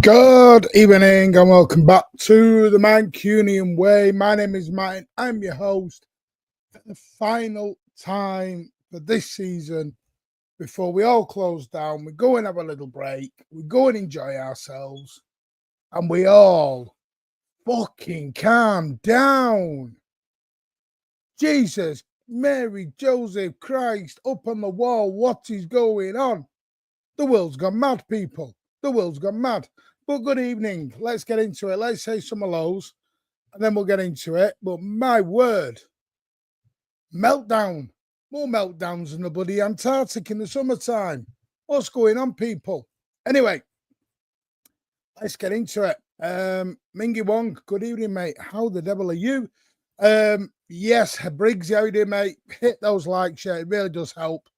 Good evening and welcome back to the Mancunian Way. My name is Martin. I'm your host for the final time for this season before we all close down. We go and have a little break. We go and enjoy ourselves. And we all fucking calm down. Jesus, Mary, Joseph, Christ, up on the wall. What is going on? The world's gone mad, people. The world's gone mad. But good evening. Let's get into it. Let's say some hellos and then we'll get into it. But my word, meltdown. More meltdowns than the bloody Antarctic in the summertime. What's going on, people? Anyway, let's get into it. Mingy Wong, good evening, mate. How the devil are you? Yes, Briggsy, how you doing, mate? Hit those likes, yeah, it really does help.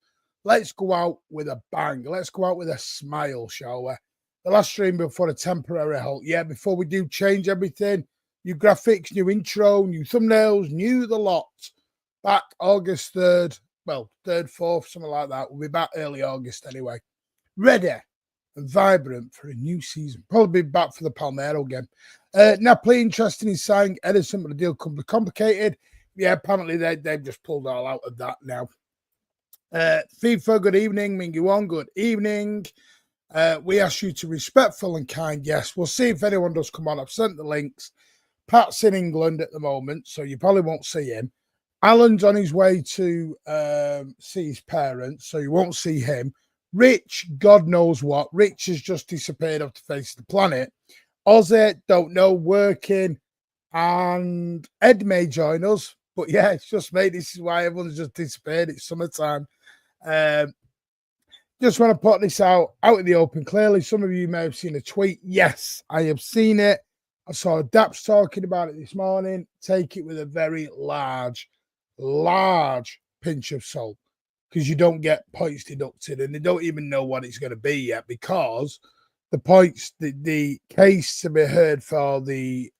Let's go out with a bang. Let's go out with a smile, shall we? The last stream before a temporary halt. Yeah, before we do change everything, new graphics, new intro, new thumbnails, new the lot. Back August 3rd, well, 3rd, 4th, something like that. We'll be back early August anyway. Ready and vibrant for a new season. Probably be back for the Palmero game. Napoli interested in signing Edison, but the deal could be complicated. Yeah, apparently they've just pulled all out of that now. FIFA, good evening. Mingy Wong, good evening. We ask you to be respectful and kind. Yes, we'll see if anyone does come on. I've sent the links. Pat's in England at the moment, so you probably won't see him. Alan's on his way to see his parents, so you won't see him. Rich, God knows what. Rich has just disappeared off the face of the planet. Ozzy, don't know, working. And Ed may join us. But yeah, it's just me. This is why everyone's just disappeared. It's summertime. Just want to put this out in the open. Clearly, some of you may have seen a tweet. Yes, I have seen it. I saw Daps talking about it this morning. Take it with a very large pinch of salt because you don't get points deducted and they don't even know what it's going to be yet because the points, the case to be heard for the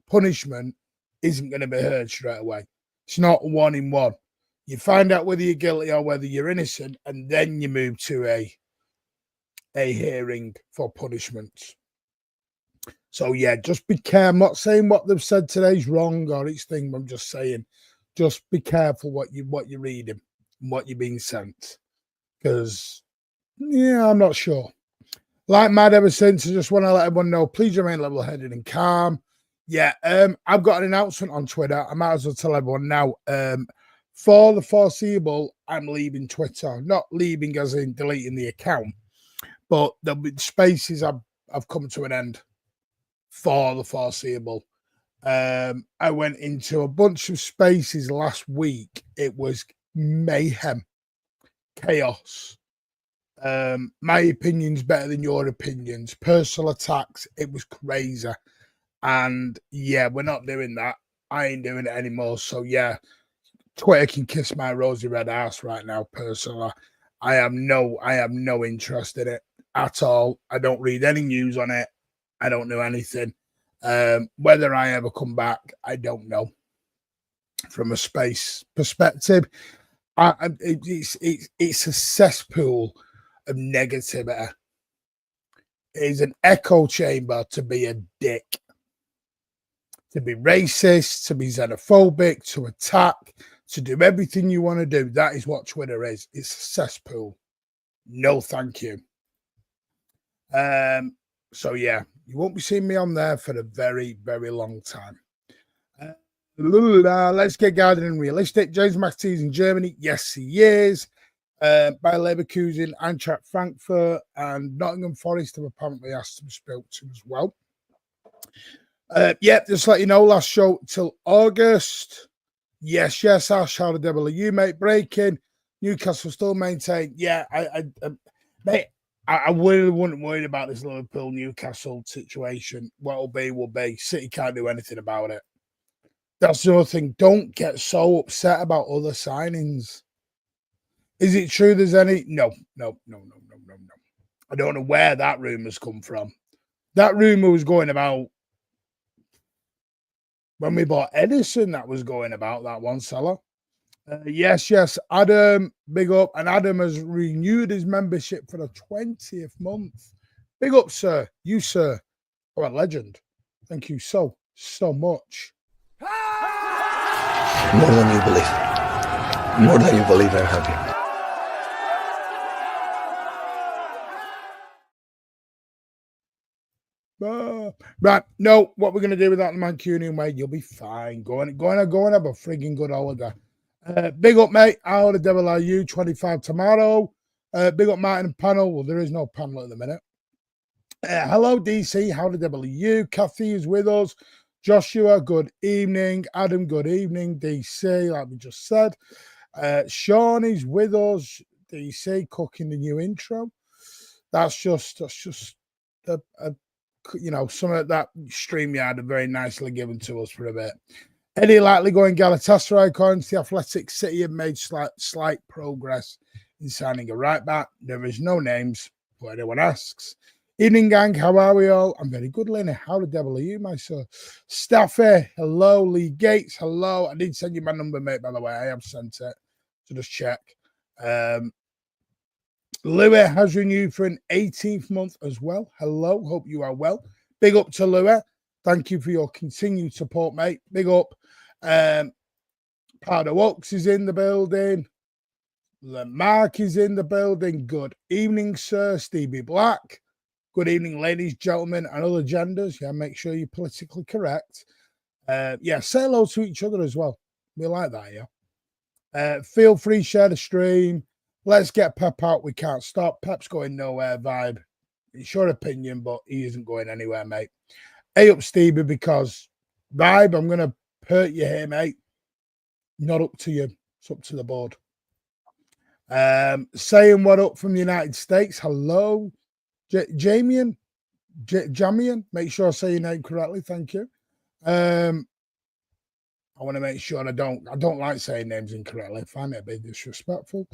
punishment isn't going to be heard straight away. It's not 1 in 1. You find out whether you're guilty or whether you're innocent, and then you move to a hearing for punishments. So yeah, just be careful. I'm not saying what they've said today is wrong or it's thing. I'm just saying, just be careful what you're reading and what you're being sent. Because yeah, I'm not sure. Like mad ever since, I just want to let everyone know, please remain level-headed and calm. Yeah, I've got an announcement on Twitter. I might as well tell everyone now. For the foreseeable, I'm leaving Twitter. Not leaving as in deleting the account, but the spaces I've come to an end for the foreseeable. I went into a bunch of spaces last week. It was mayhem, chaos. My opinion's better than your opinions. Personal attacks. It was crazy. And yeah, we're not doing that. I ain't doing it anymore. So yeah, Twitter can kiss my rosy red ass right now, personally. I have no interest in it at all. I don't read any news on it. I don't know anything. Whether I ever come back, I don't know. From a space perspective, it's a cesspool of negativity. It is an echo chamber to be a dick, to be racist, to be xenophobic, to attack, to do everything you want to do. That is what Twitter is. It's a cesspool. No, thank you. So yeah, you won't be seeing me on there for a very, very long time. Let's get gardening realistic. James Matthews in Germany. Yes, he is. By Leverkusen, Eintracht Frankfurt, and Nottingham Forest have apparently asked to be spoke to as well. Yeah, just let you know, last show till August. Yes, Ash, how the devil are you, mate? Breaking. Newcastle still maintain. Yeah, mate, I really wouldn't worry about this Liverpool Newcastle situation. What'll be will be. City can't do anything about it. That's the other thing. Don't get so upset about other signings. Is it true there's any? No. I don't know where that rumour's come from. That rumour was going about when we bought Edison. That was going about that one seller. Yes, Adam, big up. And Adam has renewed his membership for the 20th month. Big up, sir. You, sir, are a legend. Thank you so much. More than you believe. More than you believe, I'm happy. Right, no, what we're going to do with that Mancunian way, you'll be fine. Go on, have a frigging good holiday. Big up, mate. How the devil are you? 25 tomorrow. Big up, Martin and panel. Well, there is no panel at the minute. Hello, DC. How the devil are you? Kathy is with us. Joshua, good evening. Adam, good evening. DC, like we just said. Sean is with us. DC, cooking the new intro. That's just a you know, some of that StreamYard are very nicely given to us for a bit. Eddie likely going Galatasaray, according to the Athletic City, have made slight progress in signing a right back. There is no names, but anyone asks. Evening, gang. How are we all? I'm very good, Lenny. How the devil are you, my sir? Staffy, hello. Lee Gates, hello. I did send you my number, mate, by the way. I have sent it. So just check. Louis has renewed for an 18th month as well. Hello, hope you are well. Big up to Louis. Thank you for your continued support, mate. Big up. Pardo Oaks is in the building. Mark is in the building. Good evening, sir. Stevie Black. Good evening, ladies, gentlemen, and other genders. Yeah, make sure you're politically correct. Yeah, say hello to each other as well. We like that, yeah. Feel free, share the stream. Let's get Pep out. We can't stop. Pep's going nowhere vibe. It's your opinion, but he isn't going anywhere, mate. Hey up, Stevie, because vibe, I'm going to hurt you here, mate. Not up to you. It's up to the board. Saying what up from the United States. Hello. Jamian. Jamian. Make sure I say your name correctly. Thank you. I want to make sure I don't like saying names incorrectly. I find it a bit disrespectful.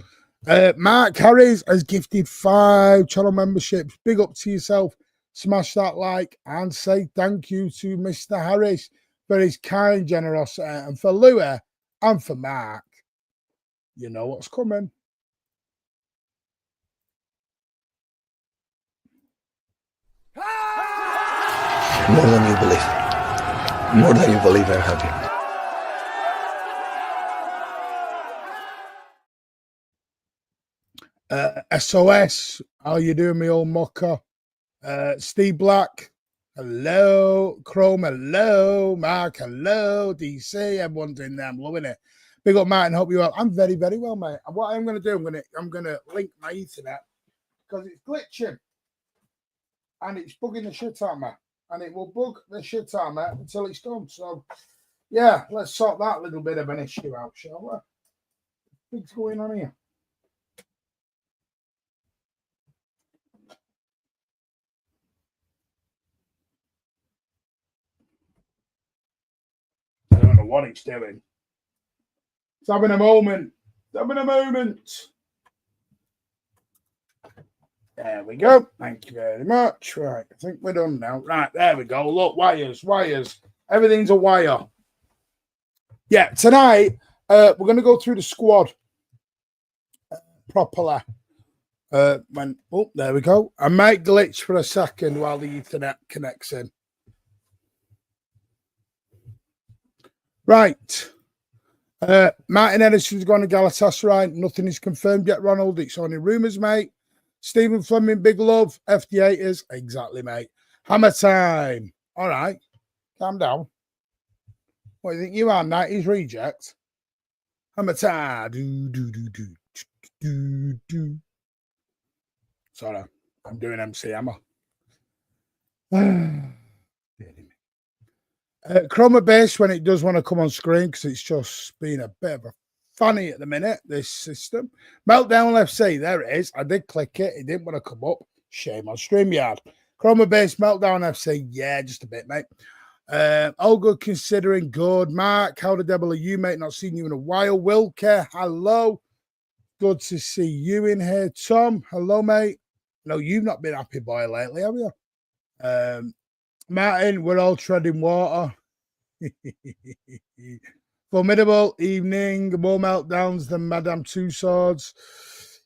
Mark Harris has gifted 5 channel memberships. Big up to yourself. Smash that like and say thank you to Mr. Harris for his kind generosity, and for Louis and for Mark. You know what's coming. More than you believe. More than you believe, I'm happy. SOS, how you doing, me old mocker? Steve Black, hello. Chrome, hello. Mark, hello. DC, everyone's in there. I'm loving it. Big up, Martin. Hope you well. I'm very, very well, mate. And what I'm going to do, I'm going to link my Ethernet because it's glitching and it's bugging the shit out of me, and it will bug the shit out of me until it's done. So, yeah, let's sort that little bit of an issue out, shall we? What's going on here? what it's doing. It's having a moment. It's having a moment. There we go. Thank you very much. Right, I think we're done now. Right, there we go. Look, wires. Everything's a wire. Yeah, tonight we're going to go through the squad properly. There we go. I might glitch for a second while the Ethernet connects in. Right. Martin Edison's gone to Galatasaray. Nothing is confirmed yet, Ronald. It's only rumours, mate. Stephen Fleming, big love. FD8ers. Exactly, mate. Hammer time. All right. Calm down. What do you think you are? 90s reject? Hammer time. Do. Sorry. I'm doing MC Hammer. Chroma base when it does want to come on screen because it's just been a bit of a funny at the minute, this system. Meltdown FC, there it is. I did click it. It didn't want to come up. Shame on StreamYard. Chroma base, Meltdown FC. Yeah, just a bit, mate. All good considering. Good. Mark, how the devil are you, mate? Not seen you in a while. Wilke, hello. Good to see you in here. Tom, hello, mate. No, you've not been happy boy lately, have you? Martin, we're all treading water. Formidable evening. More meltdowns than Madame Two Swords.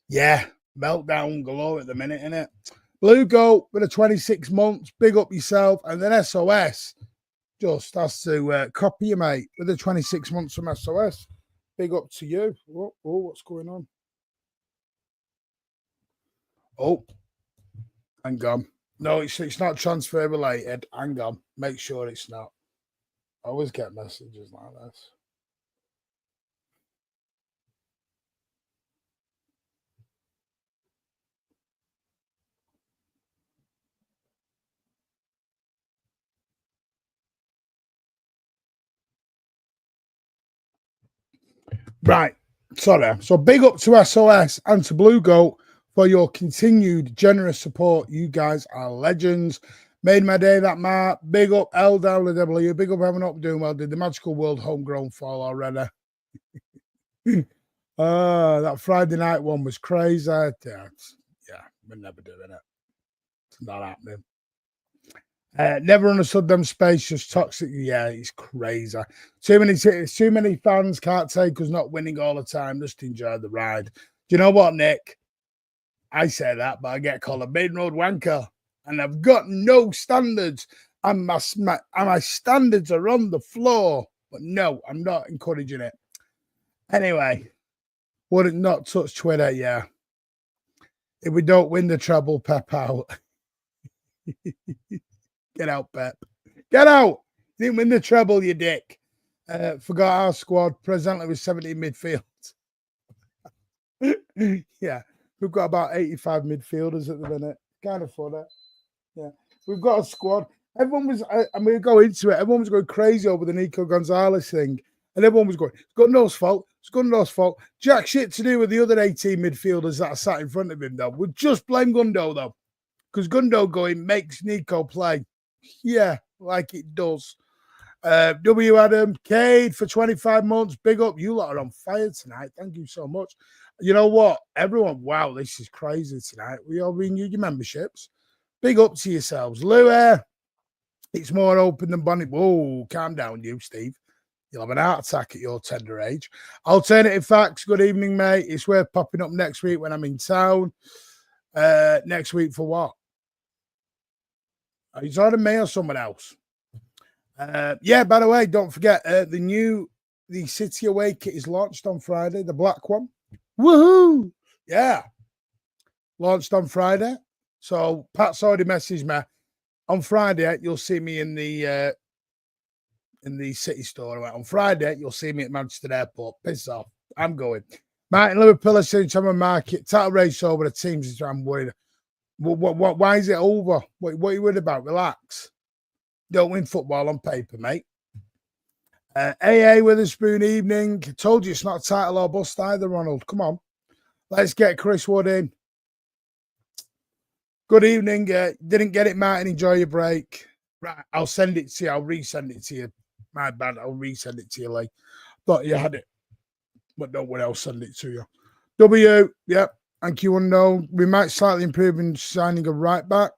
Yeah, meltdown galore at the minute, innit? Blue Goat with a 26 months. Big up yourself. And then SOS just has to copy you, mate, with the 26 months from SOS. Big up to you. Oh, what's going on? Oh, hang on. No, it's not transfer related. Hang on. Make sure it's not. I always get messages like this. Right. Sorry. So big up to SOS and to Blue Goat for your continued generous support. You guys are legends. Made my day, that Mark. Big up LW. Big up having up, doing well. Did the magical world homegrown fall already? That Friday night one was crazy. Yeah, we're never doing it. It's not happening. Never understood them spacious toxic. Yeah, it's crazy. Too many fans can't take us not winning all the time. Just enjoy the ride. Do you know what, Nick? I say that, but I get called a main road wanker, and I've got no standards, and my standards are on the floor. But no, I'm not encouraging it. Anyway, wouldn't not touch Twitter. Yeah, if we don't win the treble, Pep out. Get out, Pep. Get out. You didn't win the treble, you dick. Forgot our squad. Presently with 70 midfield. Yeah. We've got about 85 midfielders at the minute. Kind of funny. Yeah. We've got a squad. Everyone was, I'm going to go into it. Everyone was going crazy over the Nico Gonzalez thing. And everyone was going, it's Gundo's fault. It's Gundo's fault. Jack shit to do with the other 18 midfielders that are sat in front of him, though. We'll just blame Gundo, though. Because Gundo going makes Nico play. Yeah, like it does. W. Adam, Cade for 25 months. Big up. You lot are on fire tonight. Thank you so much. You know what? Everyone, wow, this is crazy tonight. We all renewed your memberships. Big up to yourselves. Louis, it's more open than Bonnie. Whoa, calm down, you, Steve. You'll have an heart attack at your tender age. Alternative facts. Good evening, mate. It's worth popping up next week when I'm in town. Next week for what? Are you talking to me or someone else? Yeah, by the way, don't forget the City Away kit is launched on Friday, the black one. Woohoo! Yeah. Launched on Friday. So Pat's already messaged me. On Friday, you'll see me in the city store. On Friday, you'll see me at Manchester Airport. Piss off. I'm going. Martin Liverpool is saying to my market. Title race over the teams. I'm worried. Why is it over? What are you worried about? Relax. Don't win football on paper, mate. AA Witherspoon evening. Told you it's not a title or bust either, Ronald. Come on. Let's get Chris Wood in. Good evening. Didn't get it, Martin. Enjoy your break. Right, I'll send it to you. I'll resend it to you My bad. I'll resend it to you, Lee. Thought you had it, but no one else send it to you. W, yep. Thank you, unknown. We might slightly improve in signing a right back.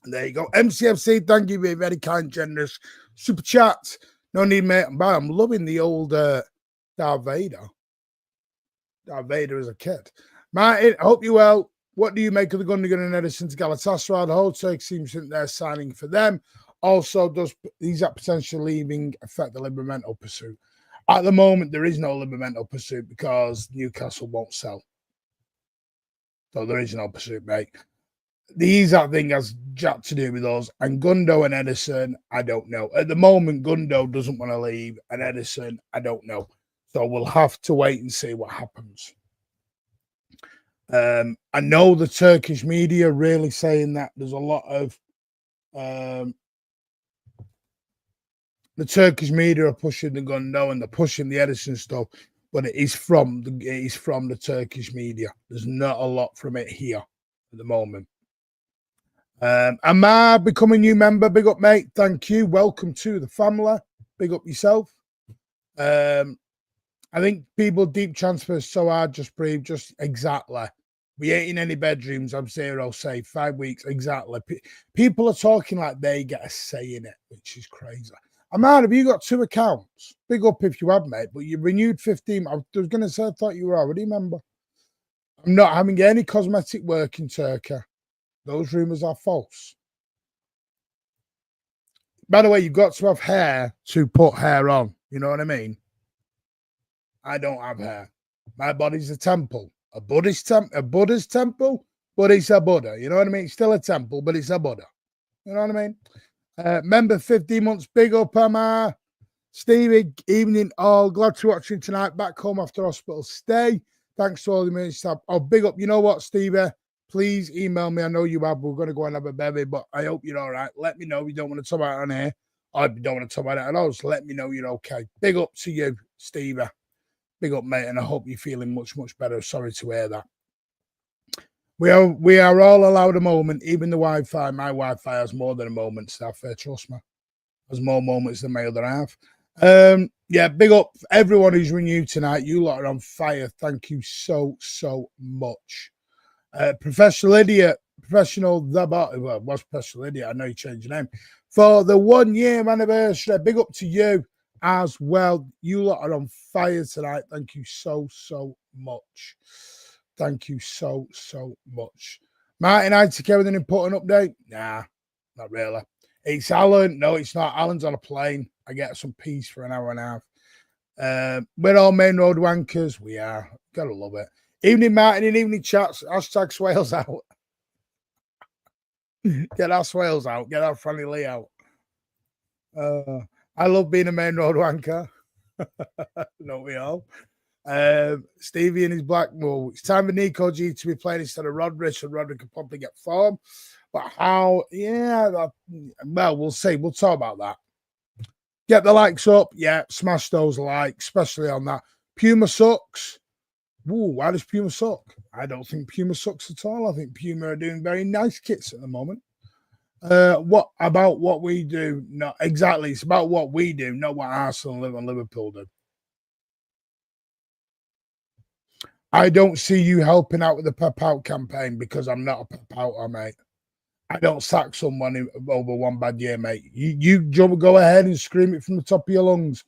There you go. MCFC, thank you. Very, very kind, generous. Super chat. No need, mate. I'm loving the old Darth Vader. Darth Vader as a kid. Martin, I hope you well. What do you make of the Gundogan and Edison to Galatasaray? The whole Turk seems that they're signing for them. Also, does these are potentially leaving affect the Livramento pursuit? At the moment, there is no Livramento pursuit because Newcastle won't sell. So there is no pursuit, mate. These, I think, has jack to do with us. And Gundo and Edison, I don't know. At the moment, Gundo doesn't want to leave. And Edison, I don't know. So we'll have to wait and see what happens. I know the Turkish media really saying that there's a lot of the Turkish media are pushing the Gundo and they're pushing the Edison stuff, but it is from the Turkish media. There's not a lot from it here at the moment. Amar, become a new member. Big up, mate. Thank you. Welcome to the family. Big up yourself. I think people deep transfers so hard, just breathe, just exactly. We ain't in any bedrooms. I'm 0 say 5 weeks exactly. People are talking like they get a say in it, which is crazy. Amar, have you got 2 accounts? Big up if you have, mate. But you renewed 15. I was going to say I thought you were already a member. I'm not having any cosmetic work in Turkey. Those rumours are false. By the way, you've got to have hair to put hair on. You know what I mean? I don't have hair. My body's a temple. A Buddhist temple, but it's a Buddha. You know what I mean? It's still a temple, but it's a Buddha. You know what I mean? Member 15 months. Big up, Amar. Stevie, evening all. Glad to watch you tonight. Back home after hospital stay. Thanks to all the minutes. Oh, big up. You know what, Stevie? Please email me. I know you have. We're going to go and have a bevy, but I hope you're all right. Let me know if you don't want to talk about it on here. Or if you don't want to talk about it at all, just let me know you're okay. Big up to you, Stevie. Big up, mate, and I hope you're feeling much, much better. Sorry to hear that. We are all allowed a moment, even the Wi-Fi. My Wi-Fi has more than a moment, Staff. Trust me. Has more moments than my other half. Yeah, big up everyone who's renewed tonight. You lot are on fire. Thank you so, so much. Professional Idiot, Professional well, was Professional Idiot. I know you changed your name. For the 1 year anniversary, big up to you as well. You lot are on fire tonight. Thank you so, so much. Thank you so, so much. Martin, I take care with an important update. Nah, not really. It's Alan. No, it's not. Alan's on a plane. I get some peace for an hour and a half. We're all main road wankers. We are. Gotta love it. Evening, Martin, and evening chats. Hashtag Swales out. Get our Swales out. Get our Franny Lee out. I love being a main road wanker. Don't we all? Stevie and his Blackmore. It's time for Nico G to be playing instead of Rodri, so Rodri could probably get form. But how? Yeah, well, we'll see. We'll talk about that. Get the likes up. Yeah, smash those likes, especially on that. Puma sucks. Ooh, why does Puma suck? I don't think Puma sucks at all. I think Puma are doing very nice kits at the moment. What about what we do? No, exactly. It's about what we do, not what Arsenal and Liverpool do. I don't see you helping out with the Pep Out campaign because I'm not a Pep Outer, mate. I don't sack someone over one bad year, mate. You go ahead and scream it from the top of your lungs,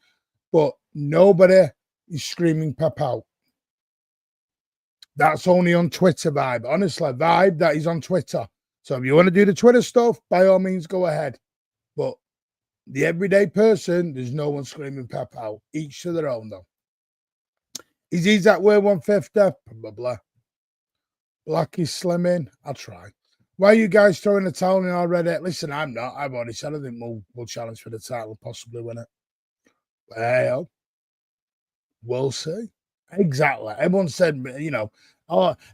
but nobody is screaming Pep Out. That's only on Twitter, Vibe. Honestly, Vibe, that is on Twitter. So if you want to do the Twitter stuff, by all means, go ahead. But the everyday person, there's no one screaming Pep Out. Each to their own, though. Is he at where 150? Probably. Black is slimming. I'll try. Why are you guys throwing the towel in already? Listen, I'm not. I've already said I think we'll challenge for the title, possibly win it. Well, we'll see. Exactly. Everyone said,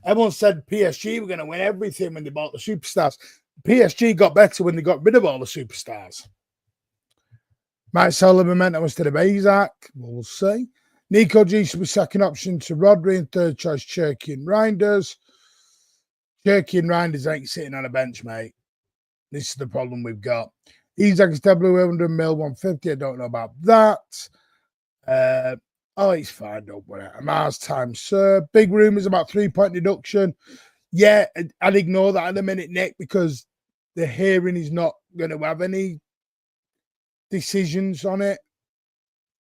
everyone said PSG were going to win everything when they bought the superstars. PSG got better when they got rid of all the superstars. Might sell the momentum instead of Isaac. We'll see. Nico G should be second option to Rodri and third choice Cherky and Reinders. Cherky and Reinders ain't sitting on a bench, mate. This is the problem we've got. Isaac is definitely 100 mil, 150. I don't know about that. Oh, it's fine. Don't worry. Amar's time, sir. Big rumours about 3-point deduction. Yeah, I'd ignore that in a minute, Nick, because the hearing is not going to have any decisions on it.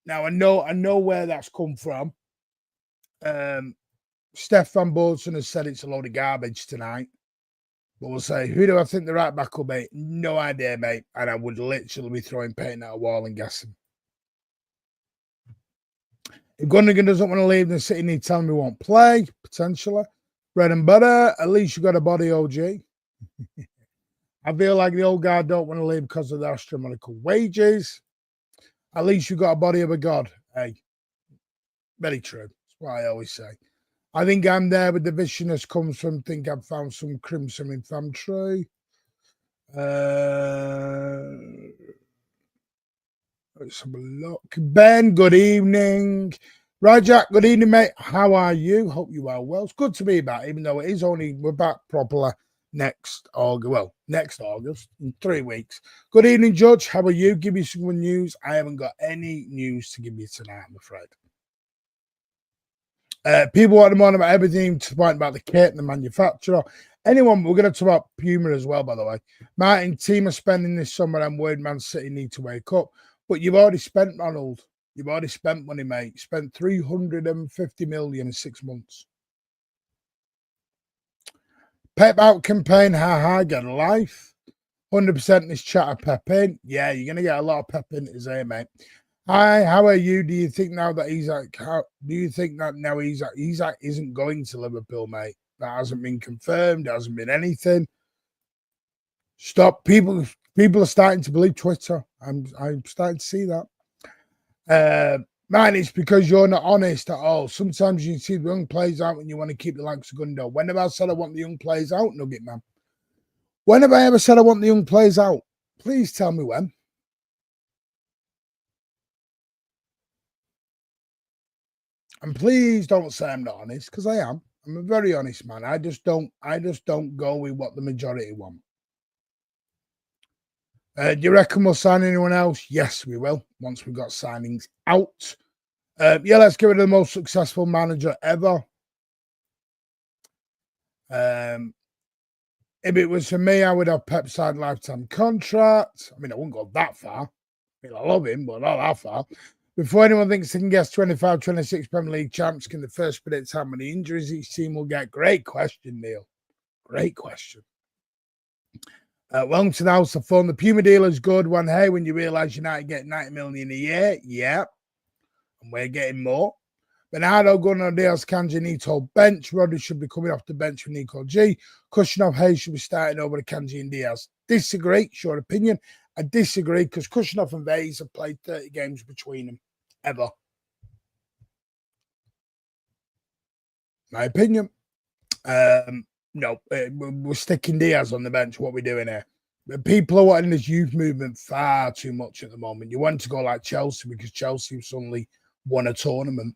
Now, I know where that's come from. Stefan Boldson has said it's a load of garbage tonight. But we'll say, who do I think the right back will be? No idea, mate. And I would literally be throwing paint at a wall and guessing. If Gundogan doesn't want to leave, then City need to tell him he won't play, potentially. Bread and butter. At least you got a body, OG. I feel like the old guard don't want to leave because of the astronomical wages. At least you got a body of a god. Hey, very true. That's what I always say. I think I'm there with the viciousness comes from think I've found some crimson infantry. Let's have a look. Ben, good evening. Rajak, good evening, mate. How are you? Hope you are well. It's good to be back, even though it is only, we're back properly next August. Well, next August, in 3 weeks. Good evening, Judge. How are you? Give me some good news. I haven't got any news to give you tonight, I'm afraid. People want to moan about everything to the point about the kit and the manufacturer. Anyone, we're going to talk about Puma as well, by the way. Martin, team are spending this summer. I'm worried Man City need to wake up. But you've already spent, Ronald. You've already spent money, mate. You spent 350 million in 6 months. Pep out campaign, ha, get a life. 100% this chat of Pep in. Yeah, you're going to get a lot of Pep in here, mate. Hi, how are you? Do you think now that Isaac isn't going to Liverpool, mate? That hasn't been confirmed. There hasn't been anything. Stop. People are starting to believe Twitter. I'm starting to see that. Man, it's because you're not honest at all. Sometimes you see the young players out and you want to keep the likes of Gundo. When have I said I want the young players out, Nugget man? When have I ever said I want the young players out? Please tell me when. And please don't say I'm not honest, because I am. I'm a very honest man. I just don't go with what the majority want. Do you reckon we'll sign anyone else? Yes, we will, once we've got signings out. Yeah, let's give it the most successful manager ever. If it was for me, I would have Pep signed lifetime contract. I mean, I wouldn't go that far. I mean, I love him, but not that far. Before anyone thinks they can guess 25, 26 Premier League champs, can the first predict how many injuries each team will get? Great question, Neil. Great question. Welcome to the House of Fun. The Puma deal is good one. Hey, when you realise United get 90 million a year, yeah. And we're getting more. Bernardo, Gunnar, Diaz, Kanji, Nito, bench. Rodri should be coming off the bench with Nico G. Kushinov, Hayes should be starting over the Kanji and Diaz. Disagree, short opinion. I disagree because Kushinov and Hayes have played 30 games between them. Ever. My opinion. No, we're sticking Diaz on the bench. What are we doing here? But people are wanting this youth movement far too much at the moment. You want to go like Chelsea because Chelsea suddenly won a tournament.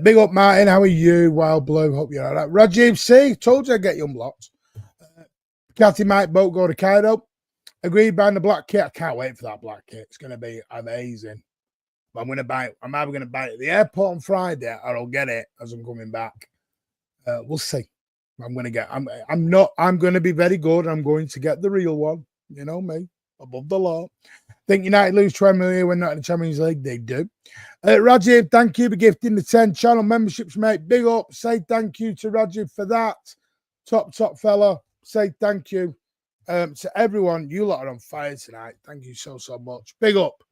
Big up, Martin. How are you? Wild Blue. Hope you're all right. Rajiv C. Told you I'd get you unblocked. Cathy might boat go to Kaido. Agreed buying the black kit. I can't wait for that black kit. It's going to be amazing. But I'm going to buy it. I'm either going to buy it at the airport on Friday or I'll get it as I'm coming back. We'll see. I'm going to be very good. I'm going to get the real one. You know me. Above the law. Think United lose 20 million when not in the Champions League? They do. Rajiv, thank you for gifting the 10 channel memberships, mate. Big up. Say thank you to Rajiv for that. Top fella. Say thank you to everyone. You lot are on fire tonight. Thank you so much. Big up.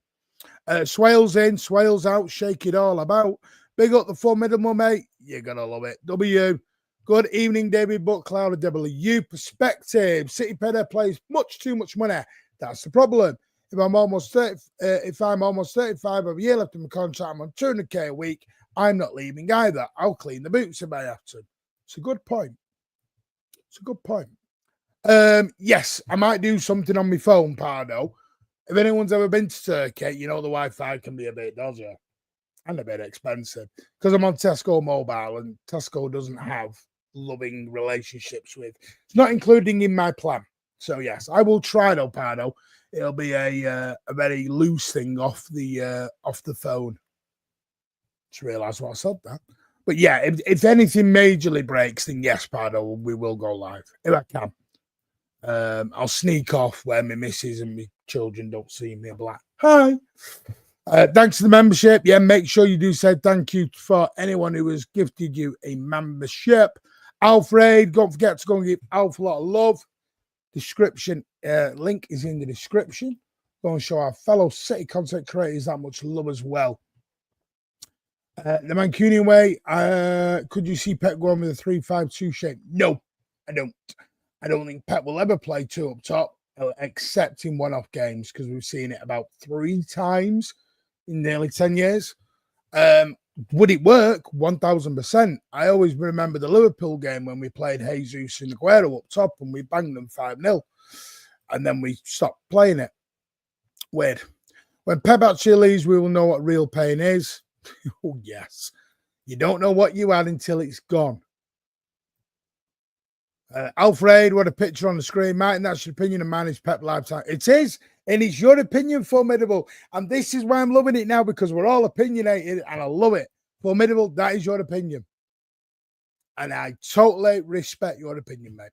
Swales in, Swales out. Shake it all about. Big up the full middle, mate. You're going to love it. W. Good evening, David Buckcloud of W. Perspective. City pay their players much too much money. That's the problem. If I'm almost 35 of a year left in my contract, I'm on 200k a week. I'm not leaving either. I'll clean the boots if I have to. It's a good point. It's a good point. Yes, I might do something on my phone, Pardo. If anyone's ever been to Turkey, you know the Wi-Fi can be a bit dodgy and a bit expensive because I'm on Tesco Mobile and Tesco doesn't have loving relationships with. It's not including in my plan. So yes, I will try though, Pardo. it'll be a very loose thing off the phone. Just realised what I said that. But yeah, if anything majorly breaks, then yes, Pardo, we will go live if I can. I'll sneak off where my missus and my children don't see me. Black. Hi. Thanks for the membership. Yeah, make sure you do say thank you for anyone who has gifted you a membership. Alfred, don't forget to go and give Alf a lot of love. Description link is in the description. Go and show our fellow City content creators that much love as well. The Mancunian way, could you see Pep going with a 3-5-2 shape? No, I don't. I don't think Pep will ever play two up top, except in one-off games, because we've seen it about 3 times in nearly 10 years. Would it work? 1000%. I always remember the Liverpool game when we played Jesus and Aguero up top and we banged them 5-0. And then we stopped playing it. Weird. When Pep actually leaves, we will know what real pain is. Oh, yes. You don't know what you had until it's gone. Alfred, what a picture on the screen. Martin, that's your opinion of mine is Pep lifetime. It is, and it's your opinion, Formidable. And this is why I'm loving it now, because we're all opinionated, and I love it. Formidable, that is your opinion. And I totally respect your opinion, mate.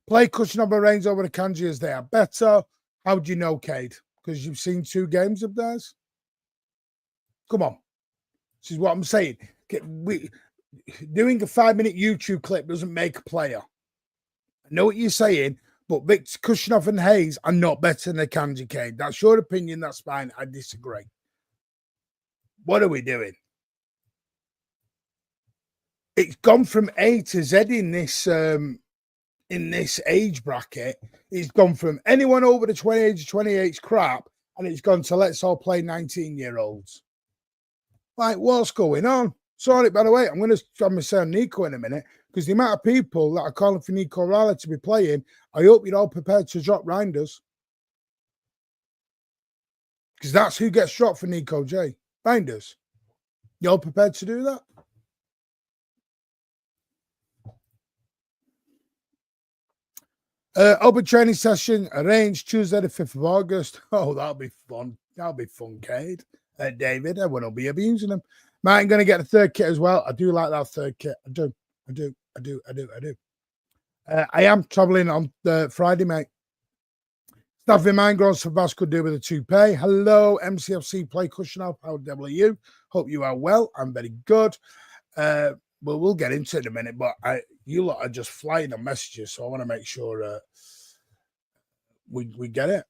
Play Kushnova Reigns over the Kanji as they are better. How do you know, Cade? Because you've seen 2 games of theirs? Come on. This is what I'm saying. Doing a 5-minute YouTube clip doesn't make a player. I know what you're saying, but Victor Kushnov and Hayes are not better than the Kanji, Cade. That's your opinion. That's fine. I disagree. What are we doing? It's gone from A to Z in this age bracket. It's gone from anyone over the age of 28's crap, and it's gone to let's all play 19-year-olds. Like, what's going on? Sorry, by the way, I'm going to say on Nico in a minute, because the amount of people that are calling for Nico Reily to be playing, I hope you're all prepared to drop Reinders. Because that's who gets dropped for Nico J. Reinders. You all prepared to do that? Open training session arranged Tuesday the 5th of August. Oh, that'll be fun. That'll be fun, Cade. David, everyone will be abusing them. Martin going to get a 3rd kit as well. I do like that 3rd kit. I do. I am traveling on Friday, mate. Staff in mind, Gross Fabas could do with a toupee. Hello, MCFC Play Cushion up. How the devil are you? Hope you are well. I'm very good. Well, we'll get into it in a minute, but you lot are just flying on messages, so I want to make sure we get it.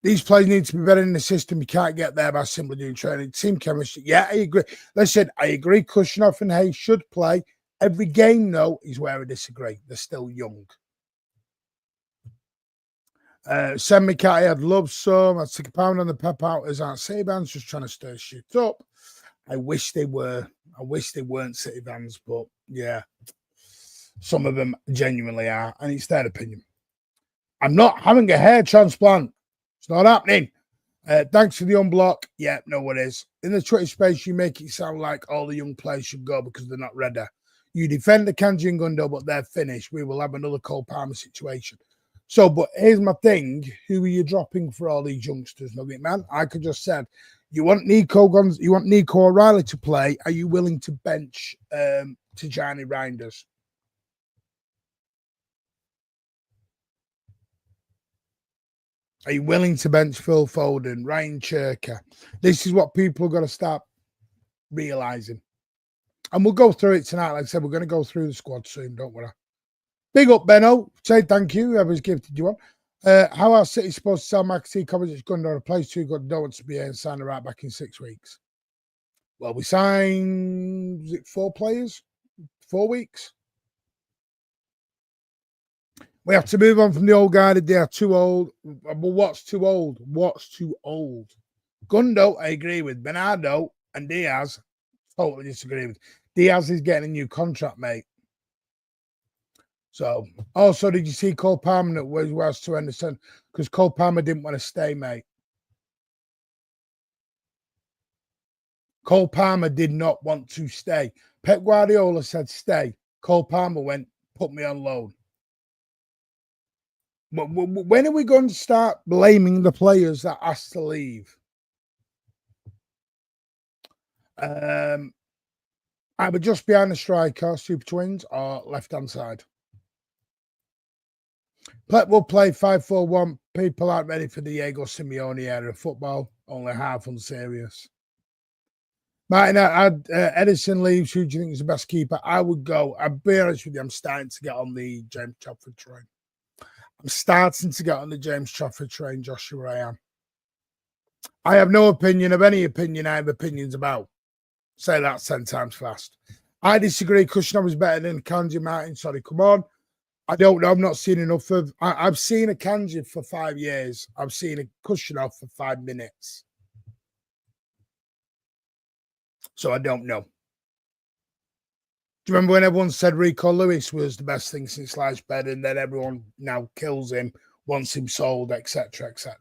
These players need to be better in the system. You can't get there by simply doing training. Team chemistry. Yeah, I agree. Listen, I agree. Kushnoff and Hayes should play. Every game, though, is where I disagree. They're still young. Send me Catty, I'd love some. I'd stick a pound on the Pep out as Aunt Sabans, just trying to stir shit up. I wish they were. I wish they weren't City fans, but yeah, some of them genuinely are, and it's their opinion. I'm not having a hair transplant. It's not happening. Thanks for the unblock. Yeah, no, it is. In the Twitter space, you make it sound like all the young players should go because they're not ready. You defend the Kanji and Gundo, but they're finished. We will have another Cole Palmer situation. So, but here's my thing. Who are you dropping for all these youngsters, Nugget Man? I could just said, you want Nico Reily to play. Are you willing to bench Tijani Reinders? Are you willing to bench Phil Foden, Ryan Cherka? This is what people are going to start realising. And we'll go through it tonight. Like I said, we're going to go through the squad soon, don't worry. Big up, Benno. Say thank you, whoever's gifted you one. How are City supposed to sell McAtee, Kovacic, Gundo, a place too good, don't want to be here and sign the right back in 6 weeks? Well, we signed, is it 4 players? 4 weeks? We have to move on from the old guard. They are too old. But what's too old? What's too old? Gundo, I agree with. Bernardo and Diaz, totally disagree with. Diaz is getting a new contract, mate. So, also, did you see Cole Palmer that was to Anderson? Because Cole Palmer didn't want to stay, mate. Cole Palmer did not want to stay. Pep Guardiola said stay. Cole Palmer went, put me on loan. When are we going to start blaming the players that has to leave? Either just behind the striker, Super Twins, or left-hand side. We'll play 5-4-1. People aren't ready for the Diego Simeone era of football. Only half unserious. Martin, Edison leaves. Who do you think is the best keeper? I would go. I'll be honest with you. I'm starting to get on the James Trafford train. Joshua. I am. I have no opinion of any opinion I have opinions about. Say that 10 times fast. I disagree. Kushnov is better than Kanji. Martin. Sorry, come on. I don't know. I've not seen enough of. I've seen a Kanji for 5 years. I've seen a Kushnov for 5 minutes. So I don't know. Do you remember when everyone said Rico Lewis was the best thing since sliced bread, and then everyone now kills him, wants him sold, etc., etc.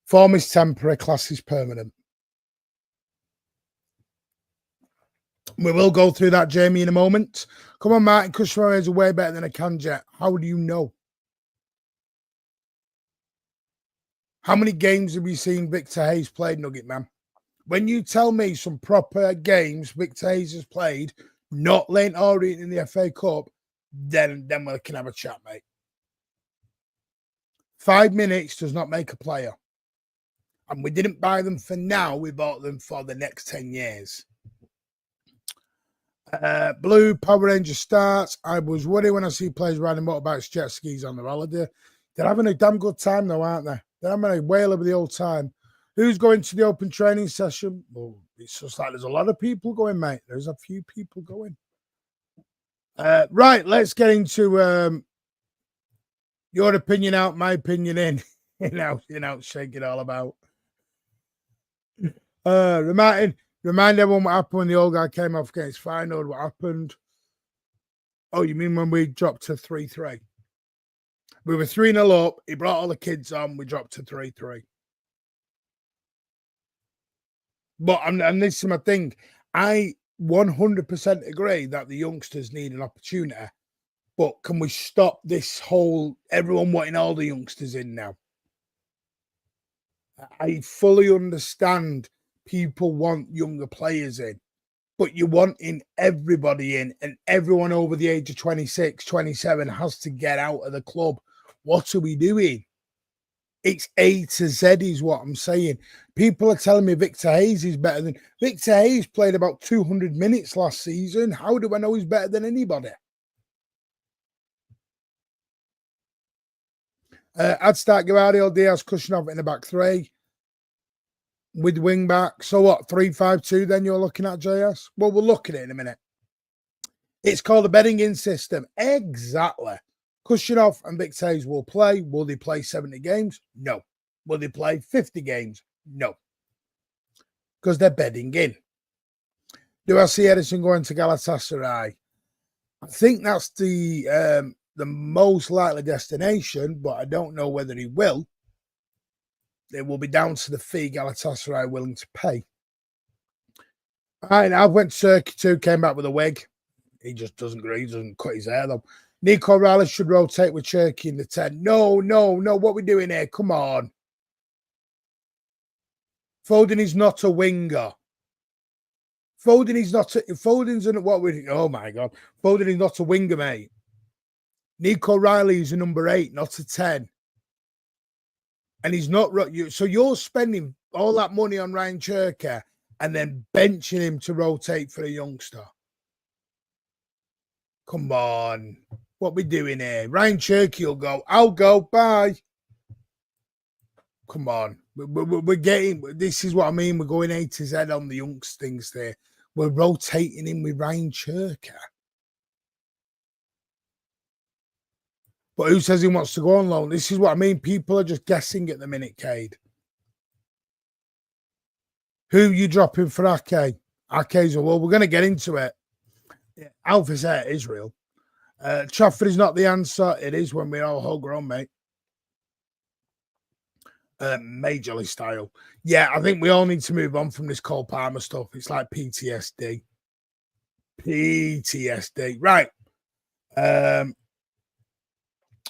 Form is temporary, class is permanent. We will go through that, Jamie, in a moment. Come on, Martin. Kushner is way better than a Kanji. How do you know? How many games have you seen Victor Hayes played, Nugget Man? When you tell me some proper games Victor Hayes has played, not Lane Orient in the FA Cup, then we can have a chat, mate. 5 minutes does not make a player. And we didn't buy them for now. We bought them for the next 10 years. Blue Power Ranger starts. I was worried when I see players riding motorbikes, jet skis on their holiday. They're having a damn good time though, aren't they? They're having a whale of the old time. Who's going to the open training session? Well, it's just like there's a lot of people going, mate. There's a few people going. Right, let's get into your opinion out, my opinion in. Shake it all about. Remind everyone what happened when the old guy came off against Feyenoord. What happened? Oh, you mean when we dropped to 3-3? We were 3-0 up. He brought all the kids on. We dropped to 3-3. But and this is my thing. I 100% agree that the youngsters need an opportunity. But can we stop this whole everyone wanting all the youngsters in now? I fully understand people want younger players in, but you're wanting everybody in, and everyone over the age of 26, 27 has to get out of the club. What are we doing? It's A to Z is what I'm saying. People are telling me Victor Hayes is better than... Victor Hayes played about 200 minutes last season. How do I know he's better than anybody? I'd start Guardiola, Diaz, Kushnov in the back three with wing back. So what, 3-5-2 then you're looking at, JS? Well, we'll look at it in a minute. It's called a betting in system. Exactly. Kushnov and Victor Hayes will play. Will they play 70 games? No. Will they play 50 games? No. Because they're betting in. Do I see Edison going to Galatasaray? I think that's the most likely destination, but I don't know whether he will. It will be down to the fee Galatasaray are willing to pay. All right, I went to Turkey too, came back with a wig. He just doesn't agree. He doesn't cut his hair though. Nico Riley should rotate with Cherky in the 10. No. What we doing here? Come on. Foden is not a winger. Foden's what we... Oh, my God. Foden is not a winger, mate. Nico Riley is a number 8, not a 10. And he's not... So you're spending all that money on Ryan Cherky and then benching him to rotate for a youngster. Come on. What we doing here? Ryan Cherky will go. I'll go. Bye. Come on. We're getting... This is what I mean. We're going A to Z on the youngsters there. We're rotating him with Ryan Cherky. But who says he wants to go on loan? This is what I mean. People are just guessing at the minute, Cade. Who you dropping for Ake? Ake's well, we're going to get into it. Alpha's at Israel. Trafford is not the answer. It is when we're all homegrown, mate. Majorly style. Yeah, I think we all need to move on from this Cole Palmer stuff. It's like PTSD. PTSD. Right.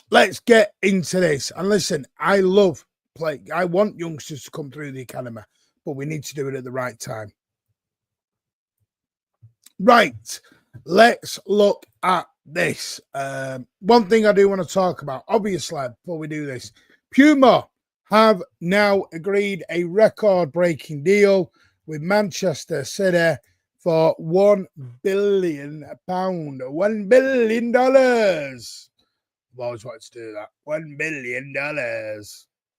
let's get into this. And listen, I love play. I want youngsters to come through the academy, but we need to do it at the right time. Right, let's look at this. One thing I do want to talk about, obviously, before we do this, Puma have now agreed a record-breaking deal with Manchester City for £1 billion. $1 billion. I've always wanted to do that. $1 billion.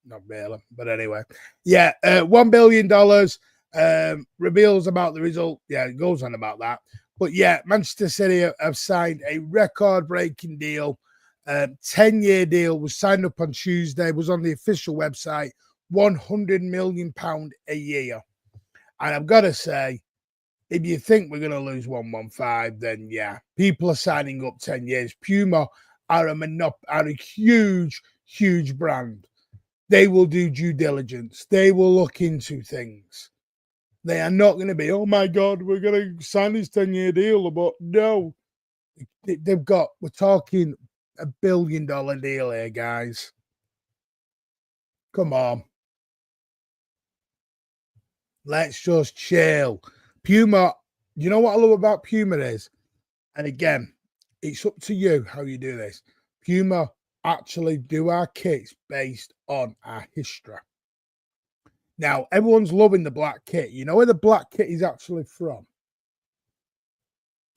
Not really, but anyway. Yeah, $1 billion reveals about the result. Yeah, it goes on about that. But yeah, Manchester City have signed a record-breaking deal. 10-year deal was signed up on Tuesday, was on the official website, £100 million a year. And I've got to say, if you think we're going to lose 115, then yeah, people are signing up 10 years. Puma are a huge, huge brand. They will do due diligence. They will look into things. They are not going to be, oh my God, we're going to sign this 10-year deal. But no, we're talking $1 billion deal here, guys. Come on. Let's just chill. Puma, you know what I love about Puma is? And again, it's up to you how you do this. Puma actually do our kits based on our history. Now, everyone's loving the black kit. You know where the black kit is actually from?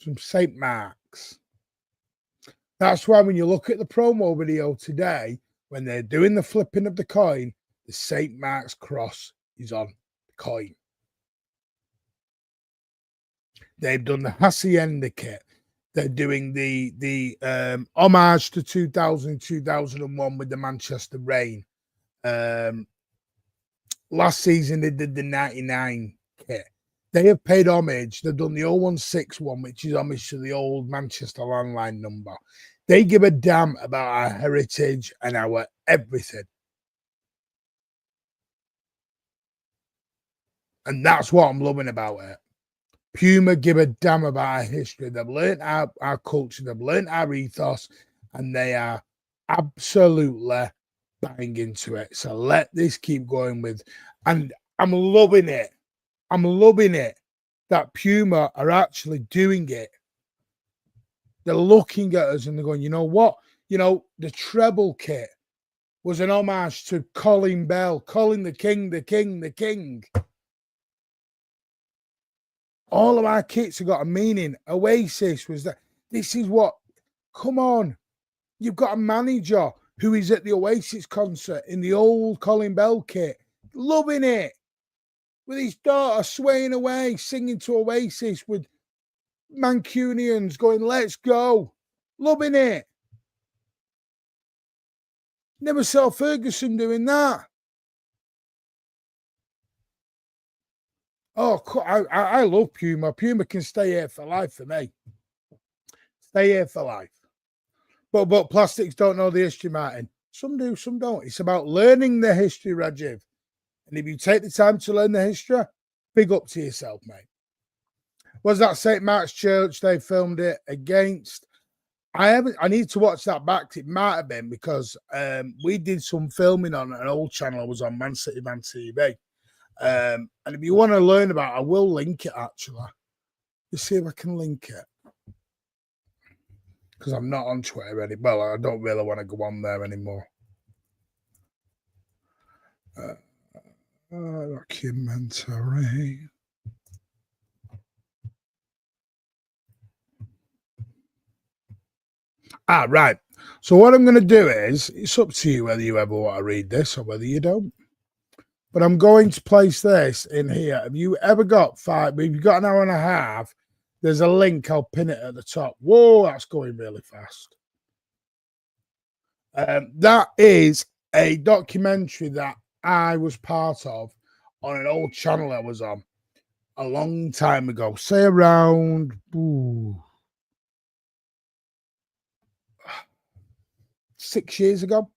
From St. Mark's. That's why when you look at the promo video today, when they're doing the flipping of the coin, the St. Mark's cross is on the coin. They've done the Hacienda kit. They're doing the homage to 2000, 2001 with the Manchester Rain. Last season, they did the 99 kit. They have paid homage. They've done the 016 one, which is homage to the old Manchester landline number. They give a damn about our heritage and our everything. And that's what I'm loving about it. Puma give a damn about our history. They've learned our culture. They've learned our ethos. And they are absolutely bang into it. So let this keep going with, and I'm loving it. I'm loving it that Puma are actually doing it. They're looking at us and they're going, you know what? You know, the treble kit was an homage to Colin Bell, Colin the King, the King, the King. All of our kits have got a meaning. Oasis was that. This is what, come on. You've got a manager who is at the Oasis concert in the old Colin Bell kit, loving it, with his daughter swaying away, singing to Oasis with Mancunians going, let's go, loving it. Never saw Ferguson doing that. Oh, I love Puma. Puma can stay here for life for me. Stay here for life. But plastics don't know the history, Martin. Some do, some don't. It's about learning the history, Rajiv. And if you take the time to learn the history, big up to yourself, mate. Was that St. Mark's Church they filmed it against? I need to watch that back. It might have been because we did some filming on an old channel. I was on Man City Man TV. And if you want to learn about it, I will link it actually. Let's see if I can link it. Because I'm not on Twitter anymore. Well, I don't really want to go on there anymore. Documentary. Right. So what I'm going to do is, it's up to you whether you ever want to read this or whether you don't. But I'm going to place this in here. Have you ever got if you've got an hour and a half, there's a link. I'll pin it at the top. Whoa, that's going really fast. That is a documentary that I was part of on an old channel I was on a long time ago. Say around 6 years ago.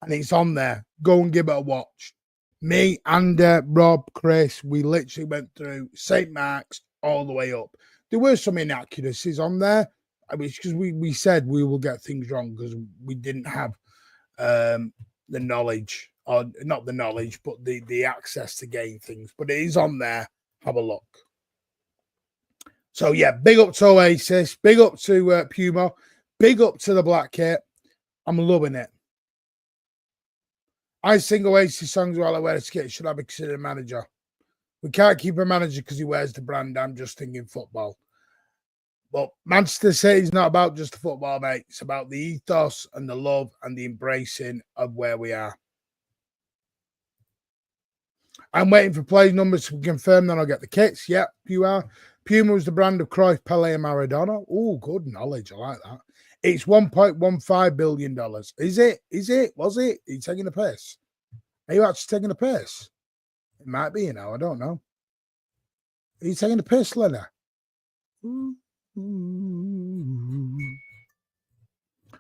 And it's on there. Go and give it a watch. Me, Andy, Rob, Chris, we literally went through St. Mark's all the way up. There were some inaccuracies on there. I mean, because we said we will get things wrong because we didn't have the knowledge, or not the knowledge, but the access to gain things. But it is on there. Have a look. So yeah, big up to Oasis, big up to Puma, big up to the Black Kit. I'm loving it. I sing Oasis songs while I wear a skit. Should I be considered a manager? We can't keep a manager because he wears the brand. I'm just thinking football. But Manchester City is not about just the football, mate. It's about the ethos and the love and the embracing of where we are. I'm waiting for players' numbers to confirm, then I'll get the kits. Yep, you are. Puma was the brand of Cruyff, Pele, and Maradona. Oh, good knowledge. I like that. It's $1.15 billion. Is it? Is it? Was it? Are you taking a piss? Are you actually taking a piss? It might be, you know. I don't know. Are you taking a piss, Lena?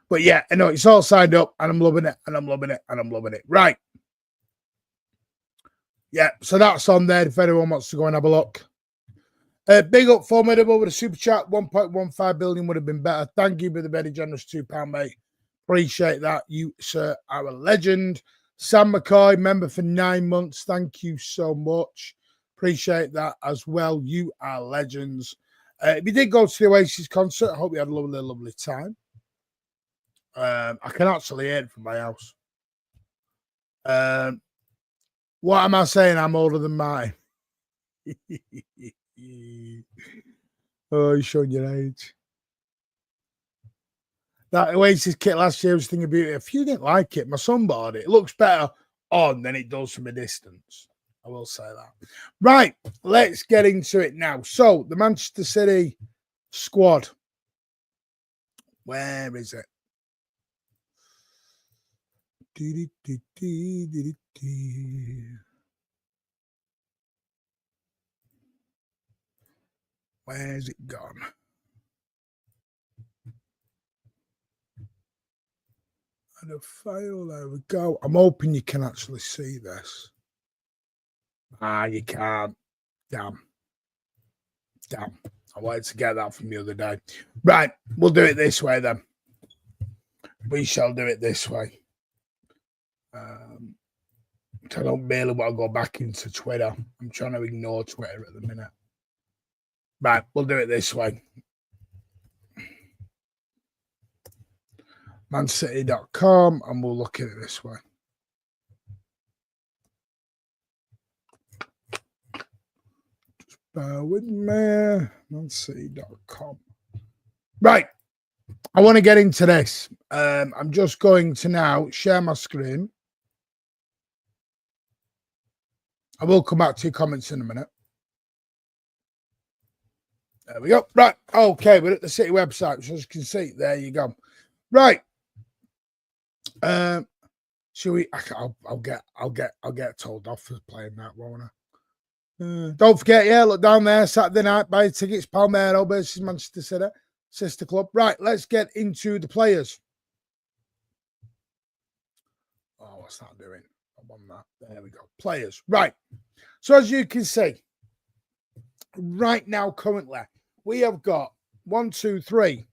But yeah, I know it's all signed up, and I'm loving it, and I'm loving it, and I'm loving it. Right. Yeah, so that's on there if anyone wants to go and have a look. Big up Formidable with a super chat. 1.15 billion would have been better. Thank you for the very generous £2, mate. Appreciate that. You, sir, are a legend. Sam McCoy, member for 9 months. Thank you so much. Appreciate that as well. You are legends. If you did go to the Oasis concert, I hope you had a lovely, lovely time. I can actually hear it from my house. What am I saying? I'm older than mine. Oh, you're showing your age. That Oasis kit last year was thinking beauty. If you didn't like it, my son bought it. It looks better on than it does from a distance. I will say that. Right, let's get into it now. So, the Manchester City squad. Where is it? Where's it gone? And a file, there we go. I'm hoping you can actually see this. You can't. Damn. I wanted to get that from the other day. Right, we'll do it this way then. We shall do it this way. I don't really want to go back into Twitter. I'm trying to ignore Twitter at the minute. Right, we'll do it this way. mancity.com, and we'll look at it this way. Just bear with me. mancity.com. Right. I want to get into this. I'm just going to now share my screen. I will come back to your comments in a minute. There we go. Right. Okay, we're at the City website, so as you can see, there you go. Right. Should we? I'll get told off for playing that, won't I? Don't forget, yeah, look down there, Saturday night, buy tickets, Palmero versus Manchester City, sister club. Right, let's get into the players. Oh, what's that doing? I'm on that. There we go. Players. Right. So as you can see, right now, currently, we have got 1, 2, 3,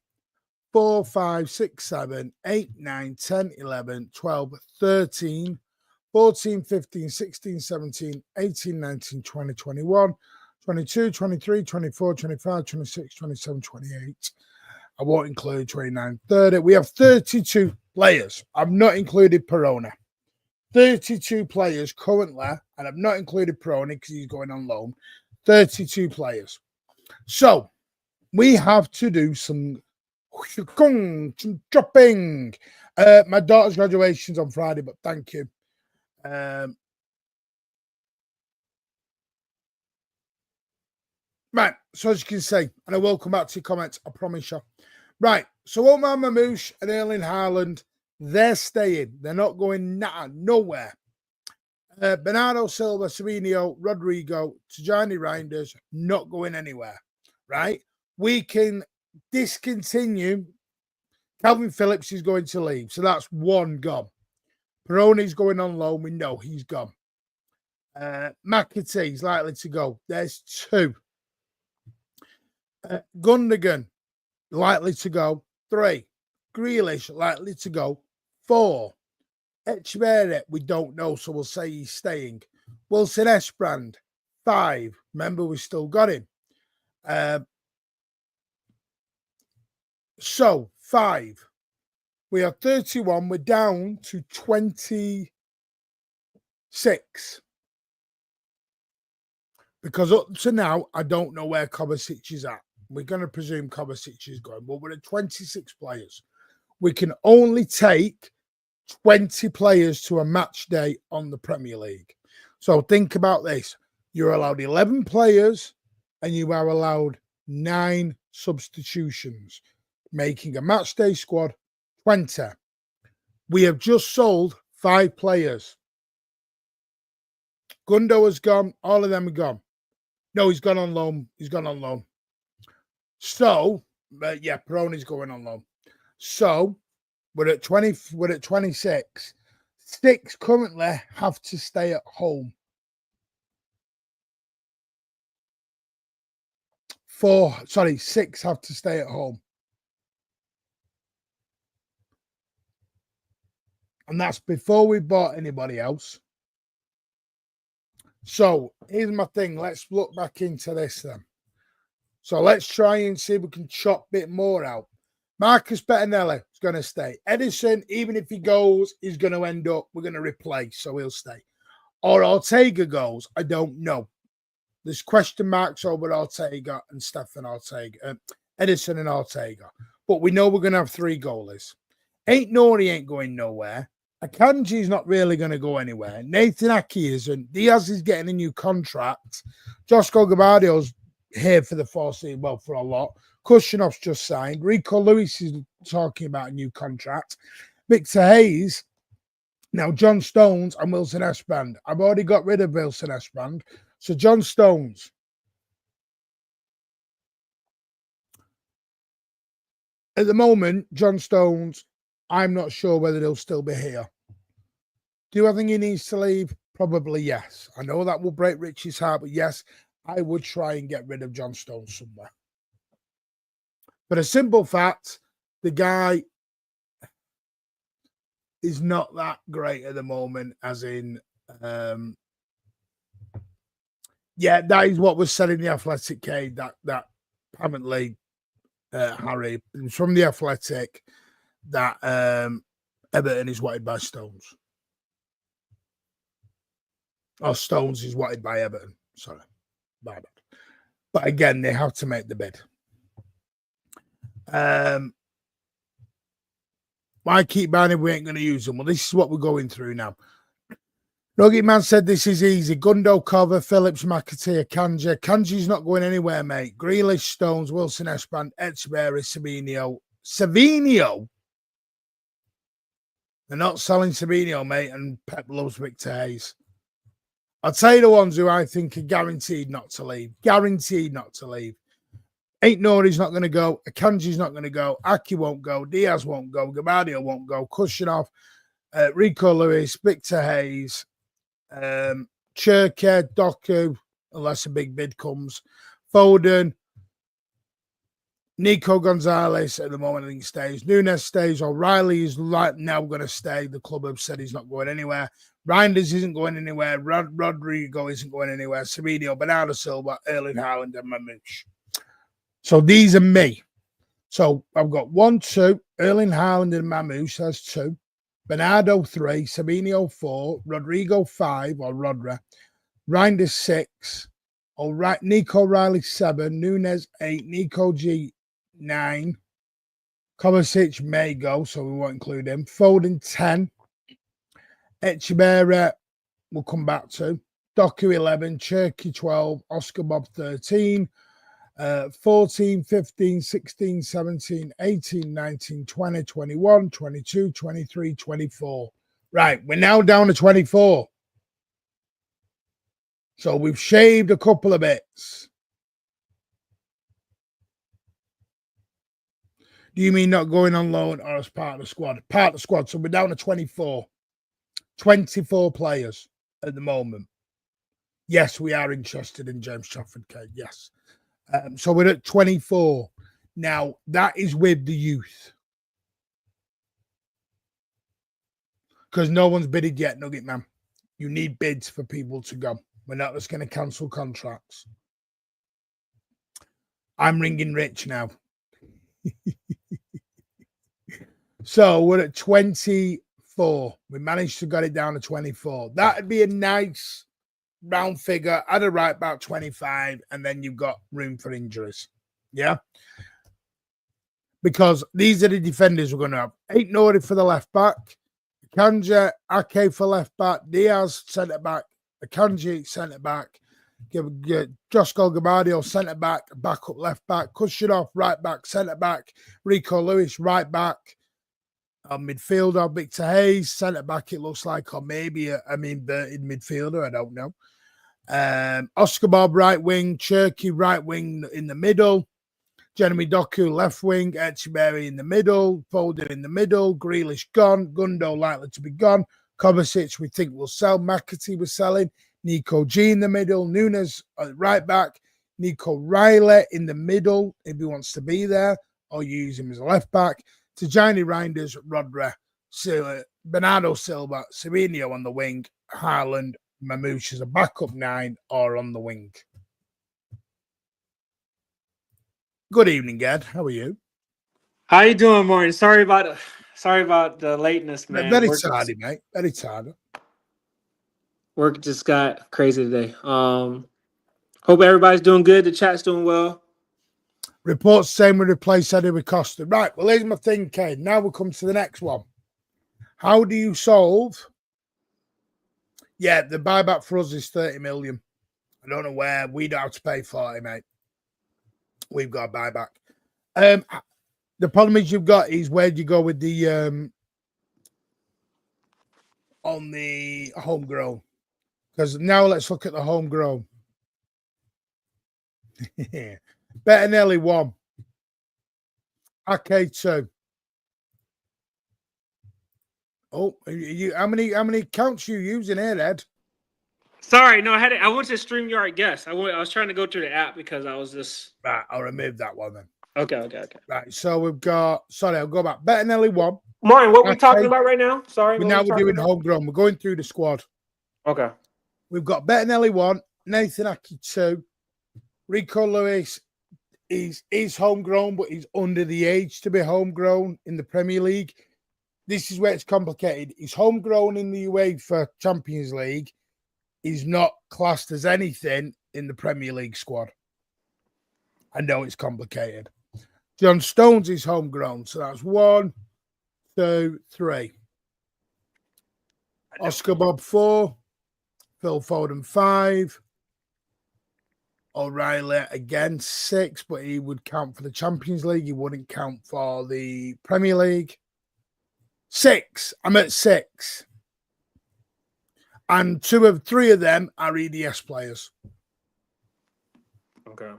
4, 5, 6, 7, 8, 9, 10, 11, 12, 13, 14, 15, 16, 17, 18, 19, 20, 21, 22, 23, 24, 25, 26, 27, 28. I won't include 29, 30. We have 32 players. I've not included Perona. 32 players currently, and I've not included Peroni because he's going on loan. 32 players. So we have to do some dropping. My daughter's graduation's on Friday, but thank you. Right, so as you can see, and I will come back to your comments, I promise you. Right, so Omar Mamouche and Erling Haaland, they're staying. They're not going nowhere. Bernardo Silva, Sevinho, Rodrigo, Tijani Reinders, not going anywhere. Right? We can discontinue. Calvin Phillips is going to leave. So that's one gone. Peroni's going on loan. We know he's gone. McAtee's likely to go. There's two. Gundogan, likely to go. 3. Grealish, likely to go. 4. Echeverri, we don't know, so we'll say he's staying. Wilson Esbrand, 5. Remember, we still got him. So, 5. We are 31. We're down to 26. Because up to now, I don't know where Kovacic is at. We're going to presume Kovacic is going, but we're at 26 players. We can only take 20 players to a match day on the Premier League. So think about this. You're allowed 11 players and you are allowed 9 substitutions, making a match day squad 20. We have just sold 5 players. Gundo has gone. All of them are gone. No, he's gone on loan. He's gone on loan. So, yeah, Peroni's going on loan. So, we're at 20. We're at 26. 6 currently have to stay at home. 6 have to stay at home. And that's before we bought anybody else. So here's my thing. Let's look back into this then. So let's try and see if we can chop a bit more out. Marcus Bettinelli is going to stay. Edison, even if he goes, is going to end up, we're going to replace, so he'll stay. Or Ortega goes, I don't know. There's question marks over Ortega and Stefan Ortega, Edison and Ortega. But we know we're going to have 3 goalies. Nori ain't going nowhere. Akanji's not really going to go anywhere. Nathan Aki isn't. Diaz is getting a new contract. Josko Gabardio's here for the foreseeable, well, for a lot. Kushinov's just signed. Rico Lewis is talking about a new contract. Victor Hayes. Now, John Stones and Wilson Esbrand. I've already got rid of Wilson Esbrand. So, John Stones. At the moment, John Stones, I'm not sure whether he'll still be here. Do I think he needs to leave? Probably yes. I know that will break Richie's heart, but yes, I would try and get rid of John Stones somewhere. But a simple fact, the guy is not that great at the moment, as in, yeah, that is what was said in the Athletic Cade, that apparently, Harry, it was from the Athletic, that Everton is wanted by Stones. Or Stones is wanted by Everton. Sorry. My bad. But again, they have to make the bid. Why keep buying if we ain't going to use them? Well, this is what we're going through now. Nugget Man said this is easy. Gundo, Cover, Phillips, McAteer, Kanji. Kanji's not going anywhere, mate. Grealish, Stones, Wilson, Esbrand, Echeverri, Savinio. Savinio? They're not selling Savinio, mate, and Pep loves Victor Hayes. I'll tell you the ones who I think are guaranteed not to leave. Guaranteed not to leave. Nori's not going to go. Akanji's not going to go. Aki won't go. Diaz won't go. Gabardio won't go. Kushinov, Rico Lewis, Victor Hayes, Cherke, Doku, unless a big bid comes. Foden, Nico Gonzalez at the moment I think stays. Nunes stays. O'Reilly is now going to stay. The club have said he's not going anywhere. Reinders isn't going anywhere. Rodrigo isn't going anywhere. Savinio, Bernardo Silva, Erling Haaland, and Mamouche. So these are me. So I've got 1, 2. Erling Haaland and Mamouche, that's 2. Bernardo 3. Savinio 4. Rodrigo 5, or Rodra. Reinders 6. Nico Riley 7. Nunes 8. Nico G 9. Kovacic may go, so we won't include him. Foden 10. Echeverri we'll come back to. Doku 11. Cherky 12. Oscar Bob 13. 14, 15, 16, 17, 18, 19, 20, 21, 22, 23, 24. Right, we're now down to 24. So we've shaved a couple of bits. Do you mean not going on loan or as part of the squad? Part of the squad. So we're down to 24. 24 players at the moment. Yes, we are interested in James Trafford, Kate. Yes. So we're at 24. Now, that is with the youth. Because no one's bidded yet, Nugget Man. You need bids for people to go. We're not just going to cancel contracts. I'm ringing Rich now. So we're at 24. We managed to get it down to 24. That'd be a nice round figure. I'd have right about 25, and then you've got room for injuries. Yeah. Because these are the defenders we're going to have. Ain't Nori for the left back. Akanji, Ake for left back. Diaz, centre back. Akanji, centre back. Josko Gabardio, centre back. Backup left back. Kushinoff, right back. Centre back. Rico Lewis, right back. Midfielder, Victor Hayes. Centre back, it looks like. Or maybe inverted midfielder. I don't know. Oscar Bob, right wing. Cherky, right wing in the middle. Jeremy Doku, left wing. Echeverry in the middle. Foden in the middle. Grealish gone. Gundo likely to be gone. Kovacic, we think will sell. McAtee was selling. Nico G in the middle. Nunes right back. Nico Reily in the middle if he wants to be there, or use him as a left back. Tijani Reinders, Rodri, Bernardo Silva, Sevinho on the wing. Haaland, Mamouche as a backup 9 or on the wing. Good evening, Ged. How are you? How you doing, Martin? Sorry about the lateness, man. Very tardy, mate. Very tardy. Work just got crazy today. Hope everybody's doing good. The chat's doing well. Reports saying we replace Eddie with Costa. Right, well, here's my thing, Kane. Now we come to the next one. How do you solve? Yeah, the buyback for us is 30 million. I don't know where. We don't have to pay 40, mate. We've got a buyback. The problem is you've got is where do you go with the on the homegrown? Because now let's look at the homegrown. Bettinelli 1. Ake 2. Oh, how many accounts you using here, Ed? Sorry, no, I went to StreamYard Guest. I was trying to go through the app because I was just Right, I'll remove that one then. Okay. Right, so we've got I'll go back. Bettinelli 1. Martin, what we talking about right now? Sorry. We're doing homegrown. We're going through the squad. Okay. We've got Bettinelli 1, Nathan Ake 2, Rico Lewis is homegrown, but he's under the age to be homegrown in the Premier League. This is where it's complicated. He's homegrown in the UEFA Champions League. He's not classed as anything in the Premier League squad. I know it's complicated. John Stones is homegrown, so that's 1, 2, 3. Oscar Bob 4, Phil Foden 5, O'Reilly again 6, but he would count for the Champions League. He wouldn't count for the Premier League. 6. I'm at 6. And 3 of them are EDS players. Okay.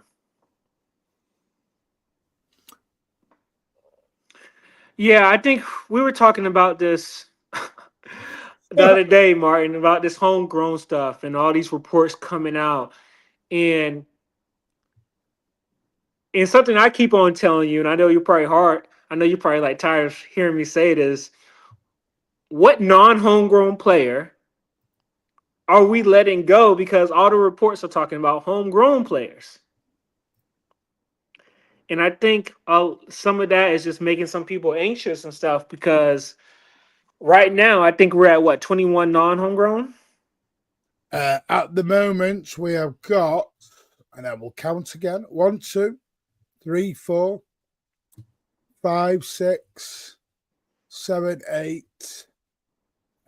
Yeah, I think we were talking about this the other day, Martin, about this homegrown stuff and all these reports coming out. And something I keep on telling you, and I know you're probably like tired of hearing me say this. What non-homegrown player are we letting go? Because all the reports are talking about homegrown players. And I think some of that is just making some people anxious and stuff because right now I think we're at 21 non-homegrown? At the moment, we have got, and I will count again, 1, 2, 3, 4, 5, 6, 7, 8,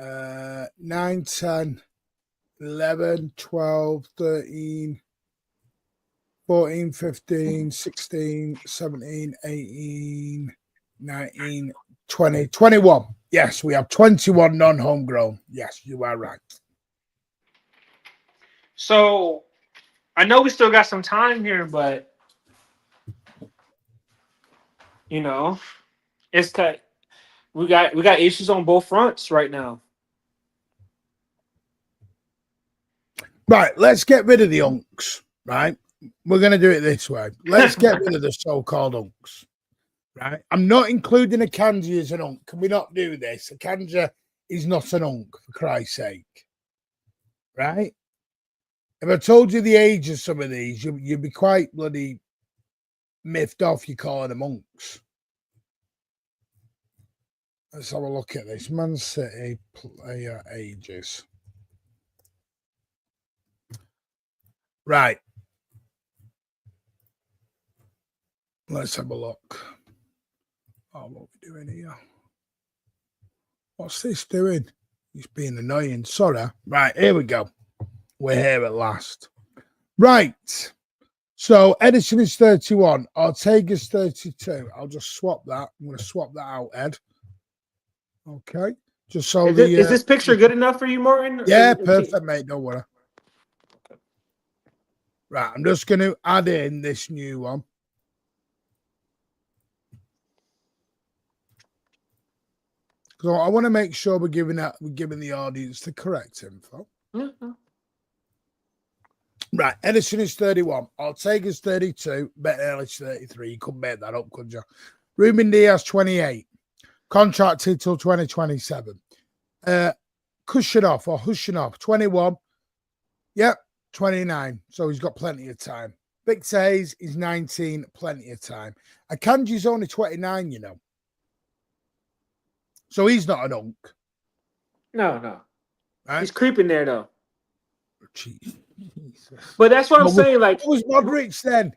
9, 10, 11, 12, 13, 14, 15, 16, 17, 18, 19, 20, 21. Yes, we have 21 non-homegrown. Yes, you are right. So I know we still got some time here, but it's we got issues on both fronts right now. Right, let's get rid of the unks, right? we're going to do it this way. Let's get rid of the so-called unks. Right? I'm not including Akanji as an unk. Can we not do this? Akanji is not an unk, for Christ's sake. Right? If I told you the age of some of these, you'd be quite bloody miffed off you calling them unks. Let's have a look at this. Man City player ages. Right. Let's have a look. Oh, what are we doing here? What's this doing? It's being annoying. Sorry. Right, here we go. We're here at last. Right. So Edison is 31. Ortega's 32. I'll just swap that. I'm going to swap that out, Ed. Okay. Just so is this picture good enough for you, Martin? Yeah, perfect, mate. Don't worry. Right. I'm just going to add in this new one. So I want to make sure we're giving the audience the correct info. Mm-hmm. Right, Edison is 31. Ortega's 32. Bettinelli's 33. You couldn't make that up, could you? Ruben Diaz 28. Contracted till 2027. Hushinov 21. Yep, 29. So he's got plenty of time. Victor Hayes is 19. Plenty of time. Akanji's only 29, you know. So he's not an unk. No. Right? He's creeping there, though. Jesus. But that's what I'm saying. Like, what was Modric then?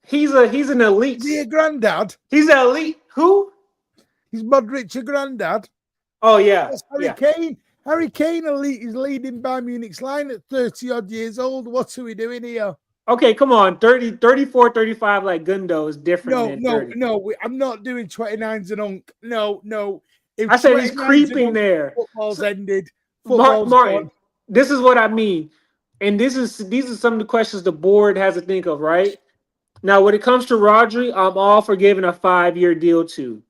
He's an elite. Is he a granddad? He's an elite. Who? He's Modric a granddad? Oh, yeah. That's Harry Kane. Harry Kane is leading Bayern Munich's line at 30-odd years old. What are we doing here? Okay, come on. 34, 35 like Gundo is different than 30. No. I'm not doing 29's an unk. No. I said he's creeping there. Football's ended. Martin, this is what I mean. And these are some of the questions the board has to think of, right? Now, when it comes to Rodri, I'm all for giving a 5-year deal to.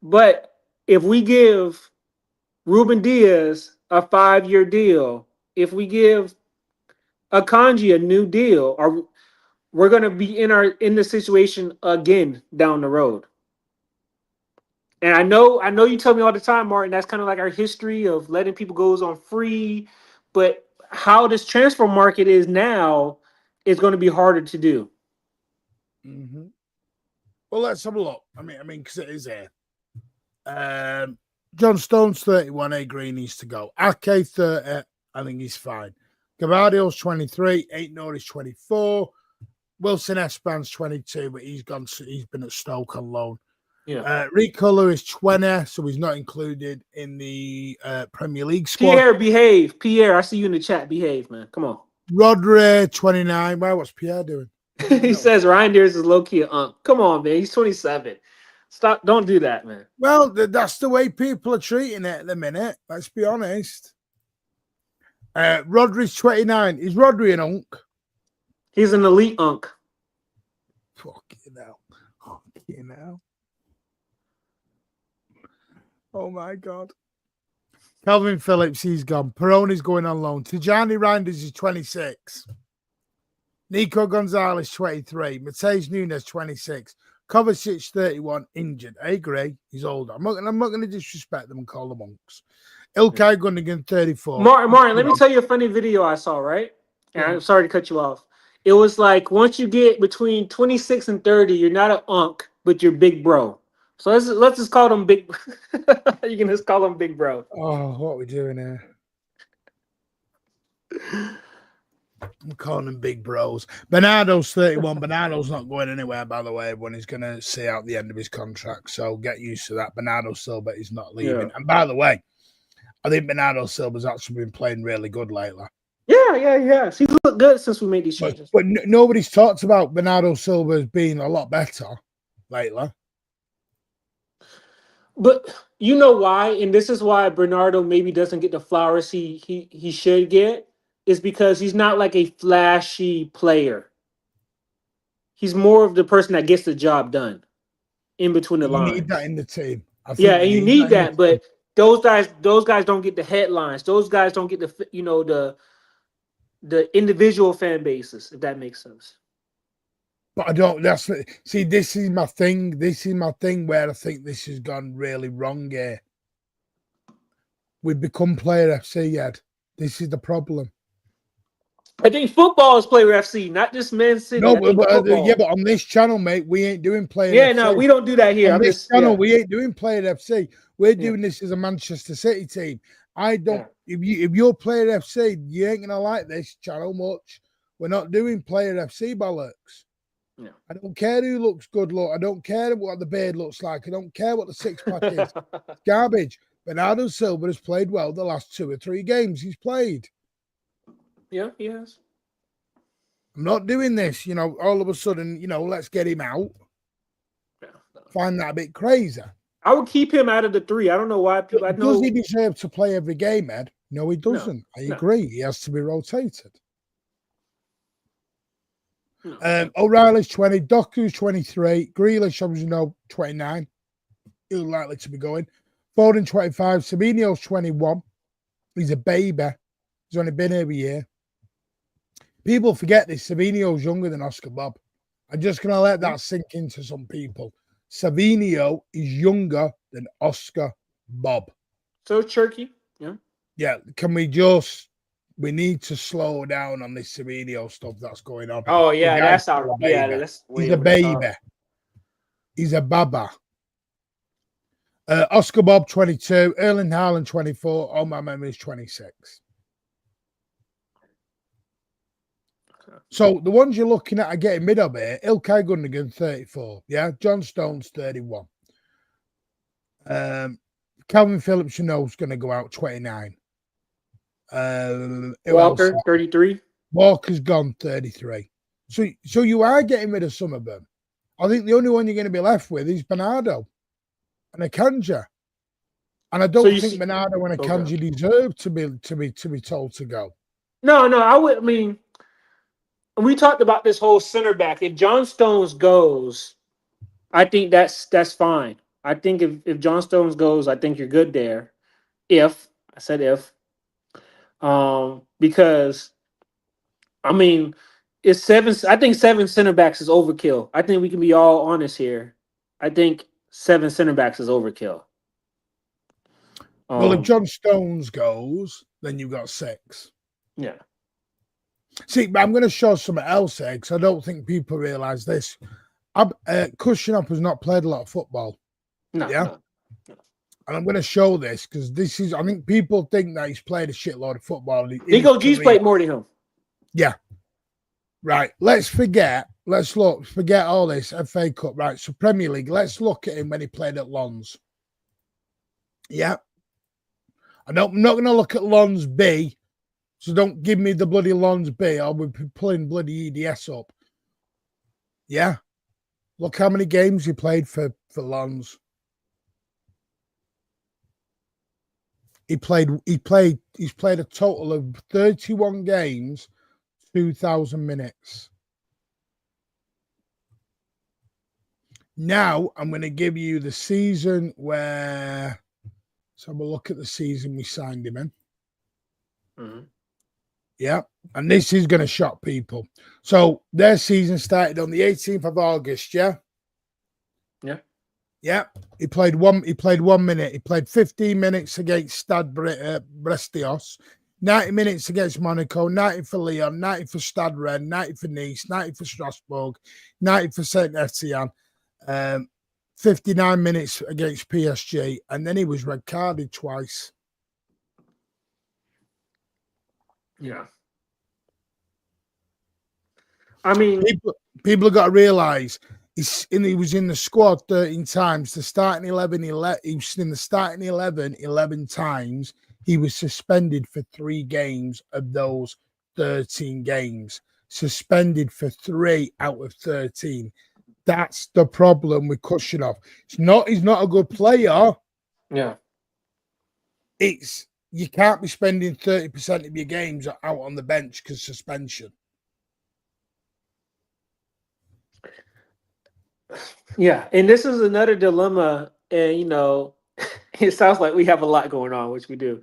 But if we give Ruben Diaz a 5-year deal, if we give Akanji a new deal, or we're going to be in the situation again down the road. And I know you tell me all the time, Martin, that's kind of like our history of letting people go on free, but how this transfer market is now is going to be harder to do. Mm-hmm. Well, let's have a look. I mean, because it is here. John Stone's 31. A Green needs to go. Ake 30. I think he's fine. Gavardio's 23. Ain't Norris 24. Wilson Espan's 22, but he's been at Stoke on loan. Yeah. Ricola is 20, so he's not included in the Premier League squad. Pierre, behave. Pierre, I see you in the chat. Behave, man. Come on. Rodri 29. Wow, what's Pierre doing? He says Ryan Deers is low-key an unk. Come on, man. He's 27. Stop. Don't do that, man. Well, that's the way people are treating it at the minute. Let's be honest. Rodri's 29. Is Rodri an unk? He's an elite unk. Fucking hell. Oh, my God. Calvin Phillips, he's gone. Peroni's going on loan. Tijani Reinders is 26. Nico Gonzalez, 23. Mateus Nunes, 26. Kovacic, 31. Injured. I agree. He's older. I'm not going to disrespect them and call them monks. Ilkay Gundogan, 34. Martin, let me tell you a funny video I saw, right? And I'm sorry to cut you off. It was like, once you get between 26 and 30, you're not an unk, but you're big bro. So let's just call them big. You can just call them big bro. Oh, what are we doing here? I'm calling them big bros. Bernardo's 31. Bernardo's not going anywhere, by the way, when he's going to see out the end of his contract. So get used to that. Bernardo Silva is not leaving. Yeah. And by the way, I think Bernardo Silva's actually been playing really good lately. Yeah. He's looked good since we made these changes. But nobody's talked about Bernardo Silva as being a lot better lately. But you know why? And this is why Bernardo maybe doesn't get the flowers he should get, is because he's not like a flashy player. He's more of the person that gets the job done in between the lines. You need that in the team. And you need that, but those guys don't get the headlines. Those guys don't get the the individual fan bases, if that makes sense. But I don't. See. This is my thing. This is my thing where I think this has gone really wrong here. We've become Player FC, Ed. This is the problem. I think football is Player FC, not just Man City. No, but on this channel, mate, we ain't doing Player Yeah, FC. no, we don't do that here. On this channel, we ain't doing Player FC. We're doing this as a Manchester City team. I don't. If you're Player FC, you ain't gonna like this channel much. We're not doing Player FC bollocks. Yeah. I don't care who looks good. Look, I don't care what the beard looks like. I don't care what the six pack is. Garbage. Bernardo Silva has played well the last 2 or 3 games he's played. Yeah, he has. I'm not doing this, all of a sudden, let's get him out. Yeah, no. Find that a bit crazy. I would keep him out of the 3. I don't know why people. Does he deserve to play every game, Ed? No, he doesn't. I agree. He has to be rotated. No. O'Reilly's 20, Doku's 23, Grealish, obviously, 29. He's likely to be going. Foden 25, Sabinho's 21. He's a baby. He's only been here a year. People forget this. Savinio's younger than Oscar Bob. I'm just going to let that sink into some people. Savinio is younger than Oscar Bob. So Turkey, yeah. Yeah, we need to slow down on this Savinio stuff that's going on. Oh, yeah, that's our that's he's a baby. He's a baba. Oscar Bob, 22. Erling Haaland, 24. Oh, my memory is 26. So the ones you're looking at are getting mid of here. Ilkay Gundogan, 34. Yeah. John Stones, 31. Calvin Phillips, is going to go out, 29. Walker, 33. Walker's gone, 33. So you are getting rid of some of them. I think the only one you're going to be left with is Bernardo and Akanji. And I don't think Bernardo and Akanji deserve to be told to go. No, we talked about this whole center back. If John Stones goes, I think that's fine. I think if John Stones goes, I think you're good there. I said if. Because it's 7. I think 7 center backs is overkill. I think we can be all honest here. I think 7 center backs is overkill. Well, if John Stones goes, then you've got 6. Yeah. See, but I'm going to show something else here because I don't think people realize this. Kushinov has not played a lot of football. No. And I'm going to show this because I think people think that he's played a shitload of football. Nico G's played more than him. Yeah. Right. Forget all this FA Cup. Right. So Premier League, let's look at him when he played at Lens. Yeah. I'm not going to look at Lens B. So don't give me the bloody Lens B. I'll be pulling bloody EDS up. Yeah. Look how many games he played for Lens. He's played a total of 31 games, 2,000 minutes. Now I'm going to give you the season where. Let's have a look at the season we signed him in. Mm-hmm. Yeah, and this is going to shock people. So their season started on the 18th of August. Yeah. Yeah, he played 1 minute. He played 15 minutes against Stade Brestios, 90 minutes against Monaco, 90 for Lyon, 90 for Stade Rennes, 90 for Nice, 90 for Strasbourg, 90 for Saint Etienne, 59 minutes against PSG, and then he was red carded twice. Yeah. People have got to realise he was in the squad 13 times. The starting 11, he was in the starting 11 times. He was suspended for 3 games of those 13 games. Suspended for 3 out of 13. That's the problem with Kushinov. He's not a good player. Yeah. You can't be spending 30% of your games out on the bench because suspension. Yeah, and this is another dilemma, and it sounds like we have a lot going on, which we do.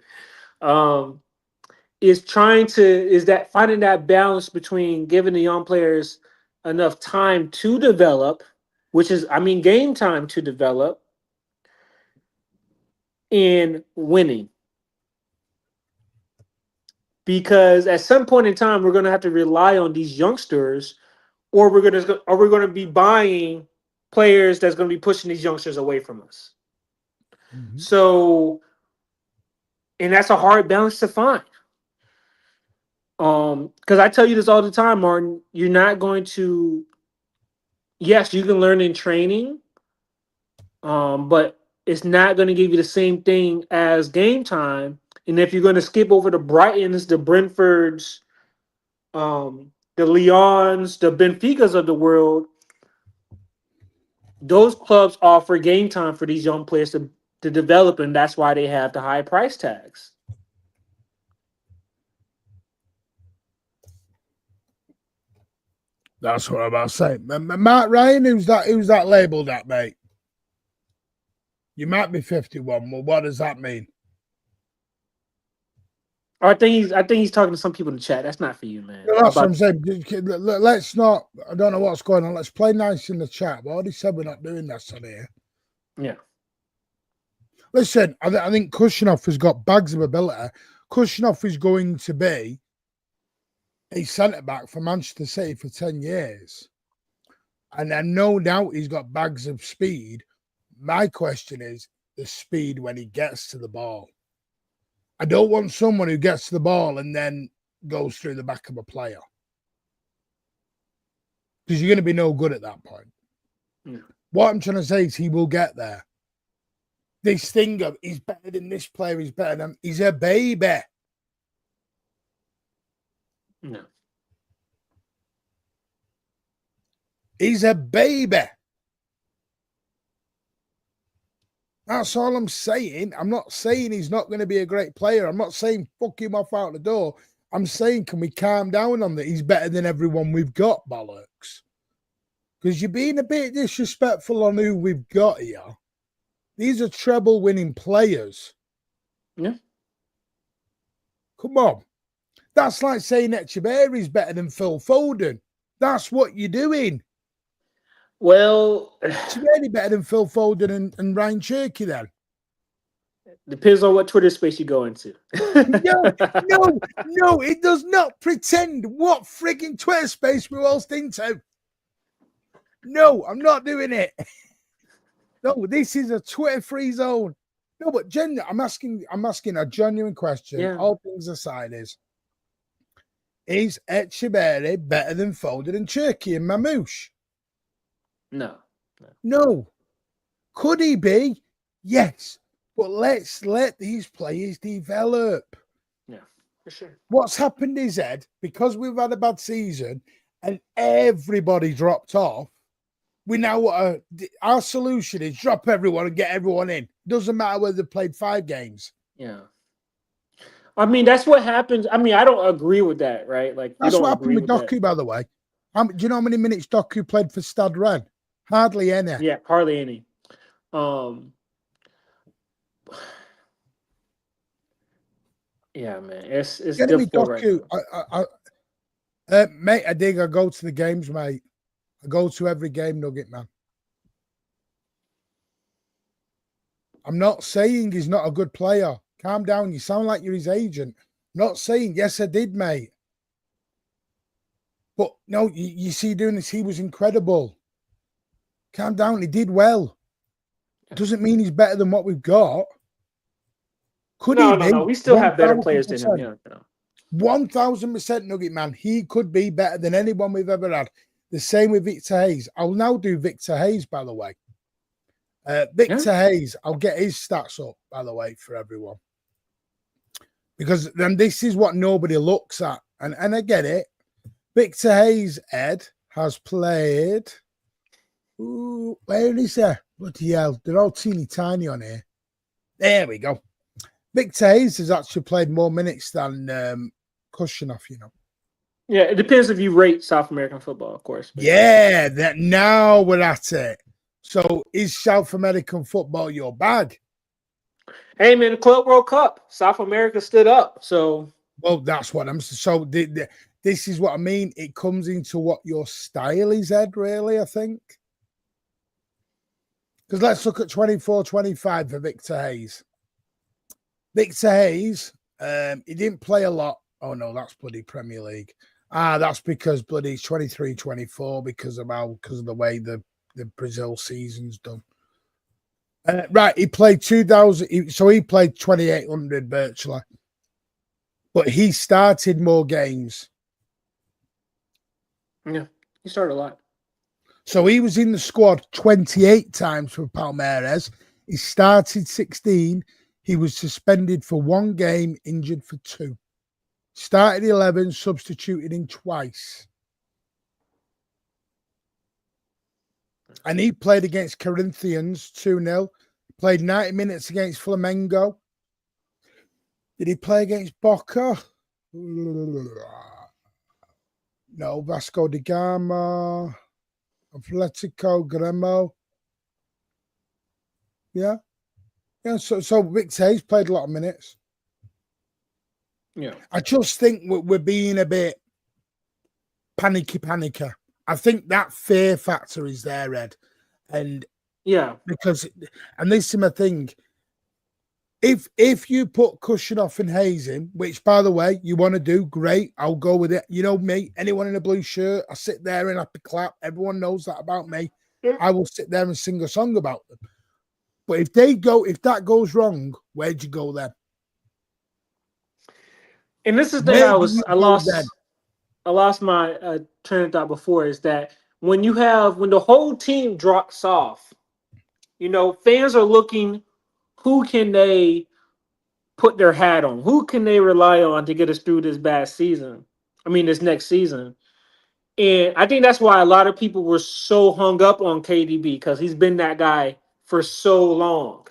is finding that balance between giving the young players enough time to develop, which is, I mean, game time to develop, and winning. Because at some point in time, we're going to have to rely on these youngsters, or we're going to be buying players that's going to be pushing these youngsters away from us. Mhm. So, and that's a hard balance to find. Because I tell you this all the time, Martin, you're not going to. Yes, you can learn in training, but it's not going to give you the same thing as game time. And if you're going to skip over the Brightons, the Brentfords, the Lyons, the Benficas of the world, those clubs offer game time for these young players to develop, and that's why they have the high price tags. That's what I'm about to say. Matt Ryan, who's that labelled at, mate? You might be 51. Well, what does that mean? I think he's talking to some people in the chat. That's not for you, man. No, that's what I'm saying. Let's not. I don't know what's going on. Let's play nice in the chat. We already said we're not doing this on here. Yeah. Listen, I think Kushinov has got bags of ability. Kushinov is going to be a centre back for Manchester City for 10 years. And then no doubt he's got bags of speed. My question is the speed when he gets to the ball. I don't want someone who gets to the ball and then goes through the back of a player. Because you're going to be no good at that point. Yeah. What I'm trying to say is he will get there. This thing of he's better than this player, he's better than, he's a baby. No. He's a baby. That's all I'm saying. I'm not saying he's not going to be a great player. I'm not saying fuck him off out the door. I'm saying, can we calm down on that? He's better than everyone we've got, bollocks. Because you're being a bit disrespectful on who we've got here. These are treble winning players. Yeah. Come on. That's like saying Echeverry's better than Phil Foden. That's what you're doing. Well, Echeverry better than Phil Foden and Ryan Cherky then. Depends on what Twitter space you go into. No, it does not pretend what frigging Twitter space we're all into. No, I'm not doing it. No, this is a Twitter-free zone. No, but I'm asking a genuine question. Yeah. All things aside, is Echeverry better than Foden and Cherky and Mamouche? No. Could he be? Yes. But let's let these players develop. Yeah, for sure. What's happened is, Ed, because we've had a bad season and everybody dropped off, we now our solution is drop everyone and get everyone in. Doesn't matter whether they played 5 games. Yeah. I mean, that's what happens. I mean, I don't agree with that, right? Like, that's what happened with Doku, by the way. Do you know how many minutes Doku played for Stade Rennes? Hardly any. Yeah, hardly any. Yeah, man, it's difficult right now. Mate, I go to the games, mate. I go to every game, Nugget, man. I'm not saying he's not a good player. Calm down. You sound like you're his agent. I'm not saying, yes, I did, mate. But no, you see doing this, he was incredible. Calm down. He did well. Doesn't mean he's better than what we've got. Could he be? No. We still have better players than him. Yeah, 1,000% Nugget, man. He could be better than anyone we've ever had. The same with Victor Hayes. I'll now do Victor Hayes, by the way. Victor Hayes, I'll get his stats up, by the way, for everyone. Because then this is what nobody looks at. And I get it. Victor Hayes, Ed, has played. Ooh, where is he? Bloody hell. They're all teeny tiny on here. There we go. Victor Hayes has actually played more minutes than Kushinov, you know. Yeah, it depends if you rate South American football, of course. Yeah, that now we're at it. So is South American football your bag? Hey, man, the Club World Cup, South America stood up. So Well, that's what I'm so. This is what I mean. It comes into what your style is, Ed. Really, I think. Because let's look at 24-25 for Victor Hayes. Victor Hayes, he didn't play a lot. Oh no, that's bloody Premier League. That's because bloody 23-24 because of the way the Brazil season's done. Right, he played 2,000. So he played 2,800 virtually, but he started more games. Yeah, he started a lot. So he was in the squad 28 times for Palmeiras. He started 16. He was suspended for 1 game, injured for 2. Started 11, substituted in twice. And he played against Corinthians 2-0. Played 90 minutes against Flamengo. Did he play against Boca? No, Vasco da Gama. Atletico, Grêmio. Yeah. Yeah, so Victor Hayes played a lot of minutes. Yeah. I just think we're being a bit panicky. I think that fear factor is there, Ed. And yeah, because, and this is my thing, if you put Kushanoff and Hayes in, which by the way you want to do, great, I'll go with it. You know me, anyone in a blue shirt, I sit there and happy clap. Everyone knows that about me. Yeah. I will sit there and sing a song about them. But if that goes wrong, where'd you go then? And this is the thing I lost my train of thought before, is that when the whole team drops off, fans are looking, who can they put their hat on? Who can they rely on to get us through this this next season? And I think that's why a lot of people were so hung up on KDB, because he's been that guy for so long.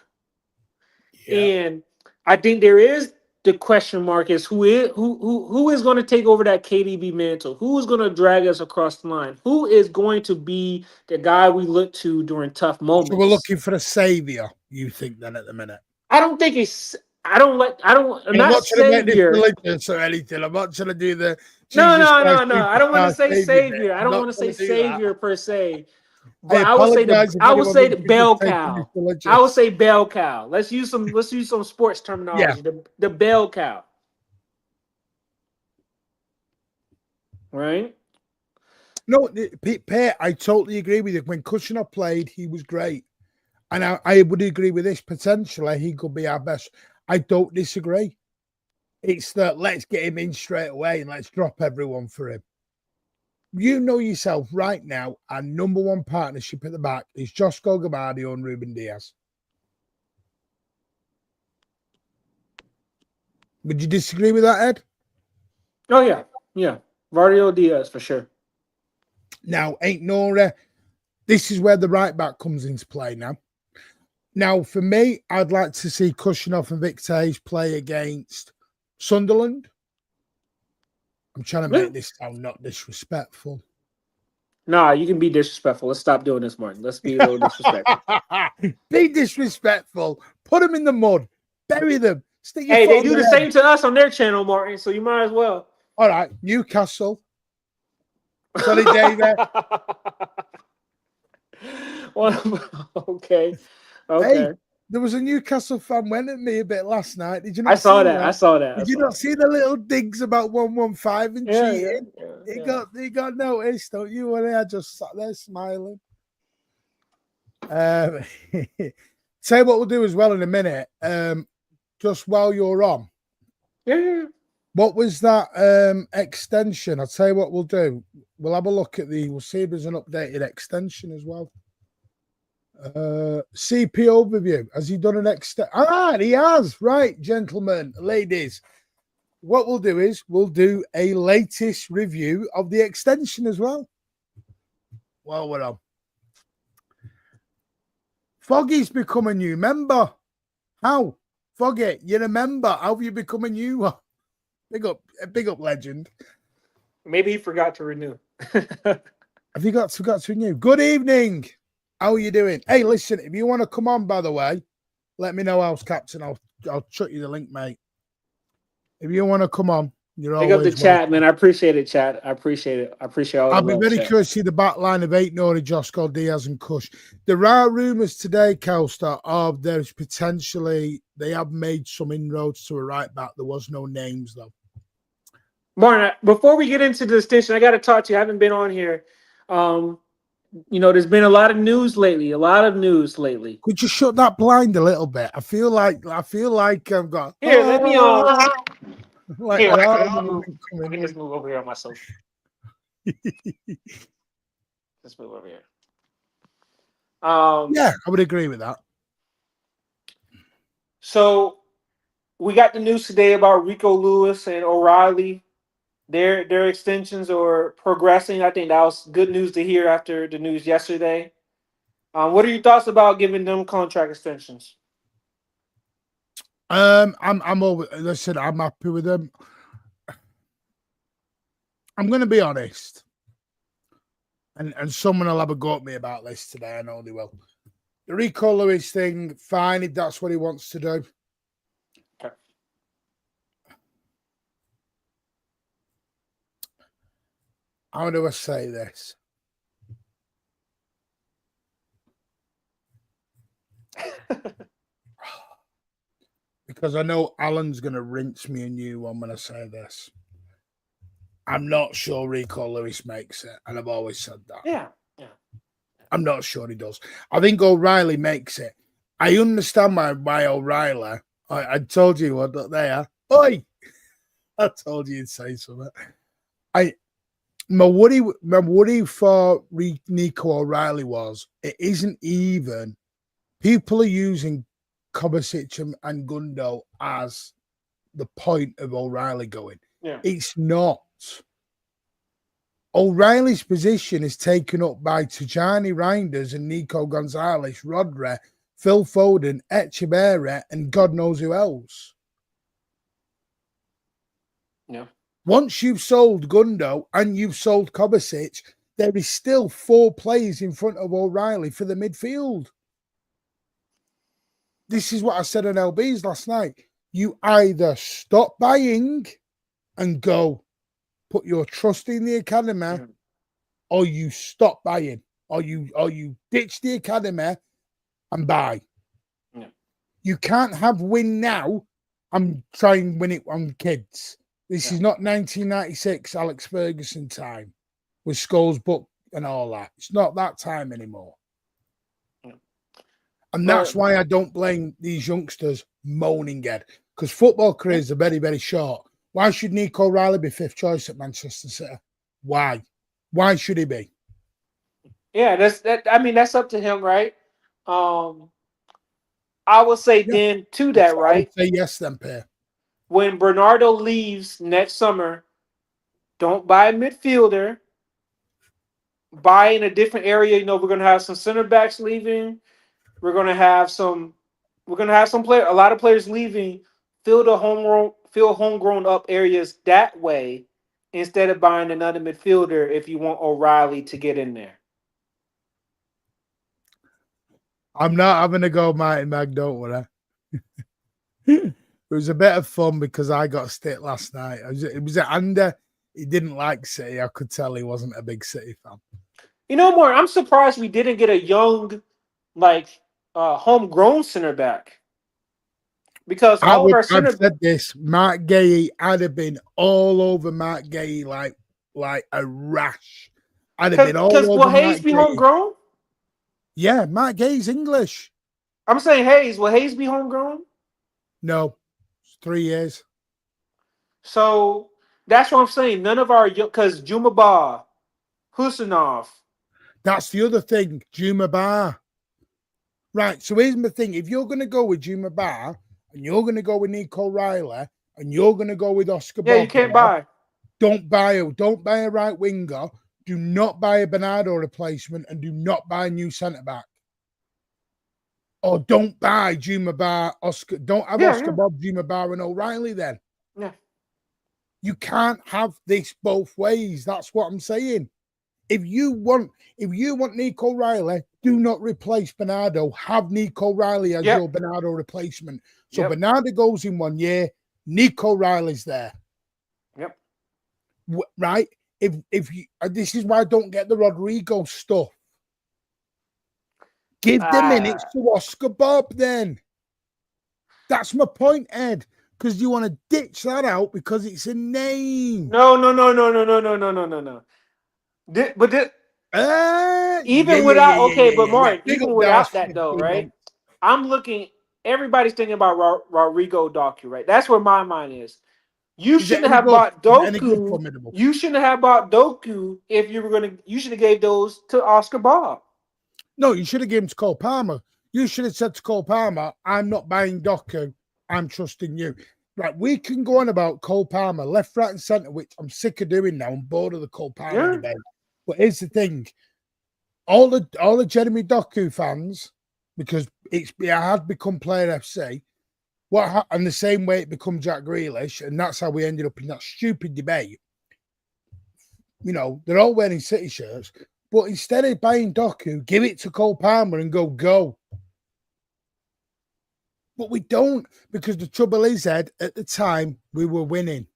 Yeah. And I think there is the question mark is who is going to take over that KDB mantle? Who is going to drag us across the line? Who is going to be the guy we look to during tough moments? So we're looking for a savior, you think, then, at the minute? I don't think it's. I'm not trying to make this religious or anything. I'm not trying to do the. No. I don't want to say savior. I don't want to say savior per se. But I would say the bell cow. I would say bell cow. Let's use some sports terminology. Yeah. The bell cow. Right? No, Pete, I totally agree with you. When Kushner played, he was great. And I would agree with this. Potentially, he could be our best. I don't disagree. It's that let's get him in straight away and let's drop everyone for him. You know yourself right now, our number one partnership at the back is Josko Gabardio and Ruben Diaz. Would you disagree with that, Ed? Oh, yeah. Yeah. Vardio Diaz, for sure. Now, ain't Nora. This is where the right back comes into play now. Now, for me, I'd like to see Kushanoff and Victor Hayes play against Sunderland. I'm trying to make this sound not disrespectful. Nah, you can be disrespectful. Let's stop doing this, Martin. Let's be a little disrespectful. Be disrespectful. Put them in the mud. Bury them. Hey, they do the same to us on their channel, Martin, so you might as well. All right. Newcastle. Sorry, David. Okay. Hey, there was a Newcastle fan went at me a bit last night. Did you not? I saw that. Did you not see the little digs about 115 and cheating? He got noticed, don't you? When I just sat there smiling. Tell you what we'll do as well in a minute. Just while you're on. Yeah. What was that extension? I'll tell you what we'll do. We'll have a look at we'll see if there's an updated extension as well. CP overview. Has he done an extension? He has. Right, gentlemen, ladies. What we'll do is we'll do a latest review of the extension as well. Well, we're on. Foggy's become a new member. How? Foggy, you're a member. How have you become a new one? Big up, legend. Maybe he forgot to renew. Have you forgot to renew? Good evening. How are you doing? Hey, listen, if you want to come on, by the way, let me know, House Captain. I'll chuck you the link, mate. If you want to come on, you're Pick up the always welcome. chat, man. I appreciate it, chat. I appreciate it. I appreciate all the I'll be love, very chat. curious to see the back line of 8 Nori, Josco, Diaz, and Kush. There are rumours today, Kelstar, of there's potentially they have made some inroads to a right back. There was no names though. Martin, before we get into the distinction, I got to talk to you. I haven't been on here. There's been a lot of news lately. Could you shut that blind a little bit? I feel like I've got Here, let me like here. an Let argument me coming. just move over here on my sofa. Let's move over here. Yeah, I would agree with that. So we got the news today about Rico Lewis and O'Reilly. Their extensions are progressing. I think that was good news to hear after the news yesterday. What are your thoughts about giving them contract extensions? I'm listen, I'm happy with them. I'm gonna be honest. And someone will have a go at me about this today. I know they will. The Rico Lewis thing, fine if that's what he wants to do. Okay. How do I say this? Because I know Alan's going to rinse me a new one when I say this. I'm not sure Rico Lewis makes it, and I've always said that. Yeah. I'm not sure he does. I think O'Reilly makes it. I understand why O'Reilly. I told you what they are. Oi! I told you you'd say something. My worry for Nico O'Reilly was it isn't even. People are using Kovacic and Gundo as the point of O'Reilly going. Yeah. It's not. O'Reilly's position is taken up by Tijani Reinders and Nico Gonzalez, Rodri, Phil Foden, Echeverri, and God knows who else. Yeah. Once you've sold Gundo and you've sold Kovacic, there is still 4 players in front of O'Reilly for the midfield. This is what I said on LB's last night. You either stop buying and go put your trust in the academy, or you stop buying, or you ditch the academy and buy. Yeah. You can't have win now and try and win it on kids. This is not 1996 Alex Ferguson time with Scholes book and all that. It's not that time anymore. And that's why I don't blame these youngsters moaning Ed, because football careers are very, very short. Why should Nico O'Reilly be 5th choice at Manchester City? Why? Why should he be? Yeah, that's up to him, right? I would say then to that, right? I would say yes, then, Pierre. When Bernardo leaves next summer, don't buy a midfielder. Buy in a different area. We're going to have some center backs leaving. We're going to have some a lot of players leaving. Fill homegrown up areas that way instead of buying another midfielder if you want O'Reilly to get in there. I'm not having to go Mighty Mag, don't worry. It was a bit of fun because I got stick last night. It was at Andy. He didn't like City. I could tell he wasn't a big City fan. More, I'm surprised we didn't get a young, homegrown center back. Because all of our center I've said this, Mark Gay, I'd have been all over Mark Gay like a rash. I'd have been all over will Hayes be homegrown? Yeah, Mark Gay's English. I'm saying Hayes. Will Hayes be homegrown? No. It's 3 years. So that's what I'm saying. None of our because Jumaba, Husanov. That's the other thing, Juma Bar. Right, so here's my thing. If you're going to go with Juma Bar, and you're going to go with Nico O'Reilly, and you're going to go with Oscar Bogdan, you can't buy. Don't buy a right winger. Do not buy a Bernardo replacement, and do not buy a new centre-back. Or don't buy Juma Bar, Oscar. Don't have Oscar Bob, Juma Bar, and O'Reilly then. Yeah. You can't have this both ways. That's what I'm saying. If you want Nico O'Reilly, do not replace Bernardo. Have Nico O'Reilly as your Bernardo replacement. So Bernardo goes in 1 year, Nico Riley's there. Yep. Right? If you, this is why I don't get the Rodrigo stuff. Give the minutes to Oscar Bob then. That's my point, Ed. Because you want to ditch that out because it's a name. No. Even without but Martin, even without that though, right? I'm looking. Everybody's thinking about Rodrigo Doku, right? That's where my mind is. You shouldn't have bought Doku. You shouldn't have bought Doku if you were gonna. You should have gave those to Oscar Bob. No, you should have given to Cole Palmer. You should have said to Cole Palmer, "I'm not buying Doku. I'm trusting you." Right, we can go on about Cole Palmer, left, right, and centre, which I'm sick of doing now. I'm bored of the Cole Palmer debate. But here's the thing: all the Jeremy Doku fans, because it had become Player FC, and the same way it become Jack Grealish, and that's how we ended up in that stupid debate. You know, they're all wearing City shirts, but instead of buying Doku, give it to Cole Palmer and go. But we don't, because the trouble is, Ed, at the time, we were winning.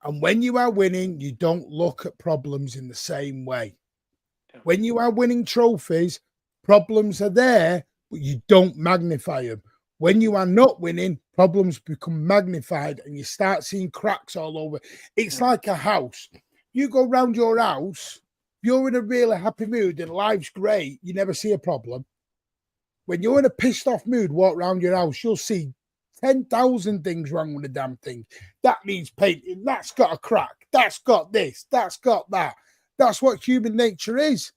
And when you are winning, you don't look at problems in the same way. When you are winning trophies, problems are there, but you don't magnify them. When you are not winning, problems become magnified and you start seeing cracks all over. It's like a house. You go around your house, you're in a really happy mood and life's great, you never see a problem. When you're in a pissed off mood, walk around your house, you'll see 10,000 things wrong with the damn thing. That needs painting. That's got a crack. That's got this. That's got that. That's what human nature is.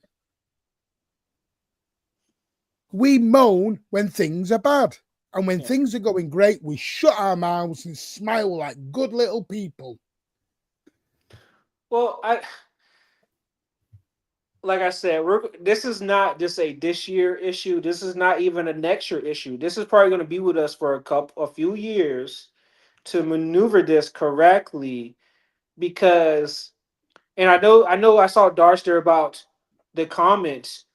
We moan when things are bad. And when things are going great, we shut our mouths and smile like good little people. Well, like I said, this is not just a this year issue. This is not even a next year issue. This is probably going to be with us for a few years to maneuver this correctly. Because, and I know, I saw Darsh there about the comments,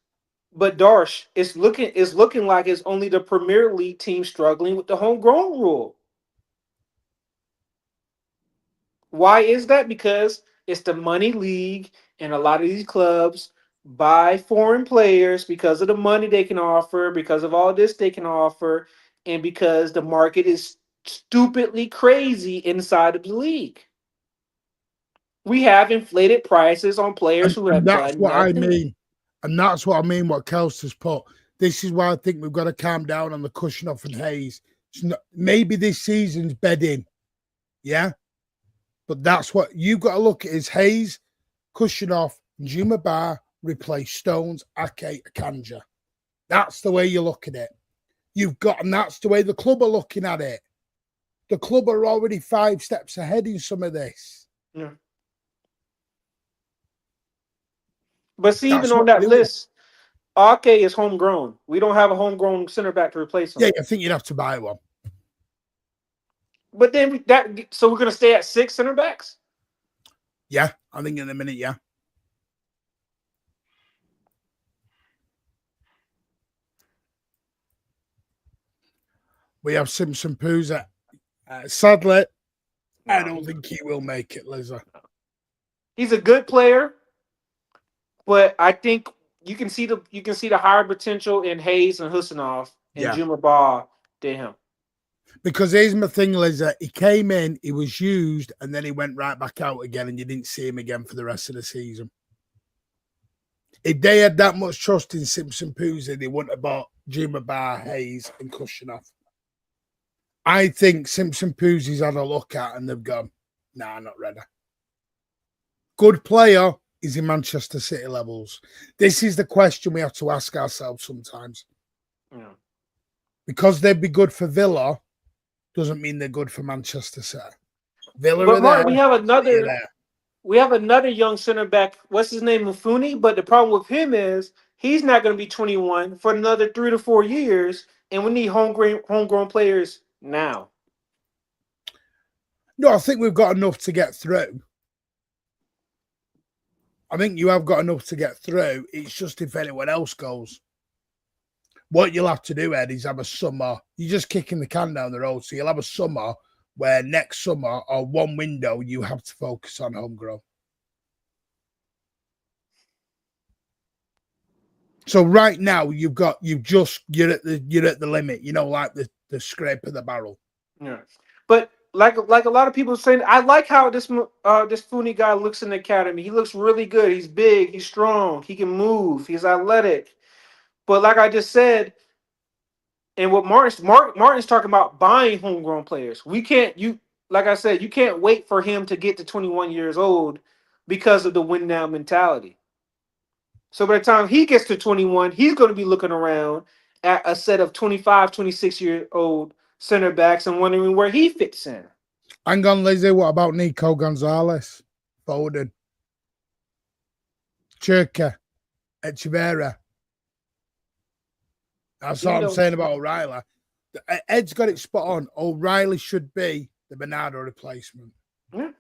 but Darsh, it's looking like it's only the Premier League team struggling with the homegrown rule. Why is that? Because it's the money league, and a lot of these clubs buy foreign players because of the money they can offer, because of all this they can offer, and because the market is stupidly crazy inside of the league. We have inflated prices on players who have that's done what nothing. I mean. And that's what I mean, what Kelster's put. This is why I think we've got to calm down on the Kushnoff and Hayes. Maybe this season's bedding. Yeah? But that's what you've got to look at is Hayes, Kushnoff, Juma Bar replace Stones, Ake, Akanja. That's the way you look at it. And that's the way the club are looking at it. The club are already 5 steps ahead in some of this. Yeah. But see, even on that list, Ake is homegrown. We don't have a homegrown center back to replace him. Yeah, I think you'd have to buy one. But then so we're going to stay at 6 center backs? Yeah, I think in a minute, yeah. We have Simpson Pooza. Sadly, I don't think he will make it, Liza. He's a good player, but I think you can see the higher potential in Hayes and Husanov and Juma Ba than him. Because here's my thing, Liza. He came in, he was used, and then he went right back out again, and you didn't see him again for the rest of the season. If they had that much trust in Simpson Pooza, they wouldn't have bought Juma Ba, Hayes, and Kushnoff. I think Simpson Poozy's had a look at and they've gone, nah, not ready. Good player is in Manchester City levels. This is the question we have to ask ourselves sometimes. Yeah. Because they'd be good for Villa doesn't mean they're good for Manchester City. Villa but Mark, there, we have another young center back. What's his name, Mufuni? But the problem with him is he's not going to be 21 for another 3 to 4 years, and we need homegrown players now. No, I think we've got enough to get through. I think you have got enough to get through. It's just if anyone else goes. What you'll have to do, Ed, is have a summer. You're just kicking the can down the road. So you'll have a summer where next summer or one window you have to focus on homegrown. So right now you're at the limit, you know, like the scrape of the barrel. Yeah, but like a lot of people saying, I like how this Funi guy looks in the academy. He looks really good. He's big. He's strong. He can move. He's athletic. But like I just said, and what Martin's talking about buying homegrown players. We can't like I said, you can't wait for him to get to 21 years old because of the win now mentality. So by the time he gets to 21, he's going to be looking around at a set of 25, 26-year-old center backs and wondering where he fits in. Hang on, Lizzie. What about Nico Gonzalez? Foden. Churka. Echeverria. That's what I'm saying about O'Reilly. Ed's got it spot on. O'Reilly should be the Bernardo replacement. Yeah.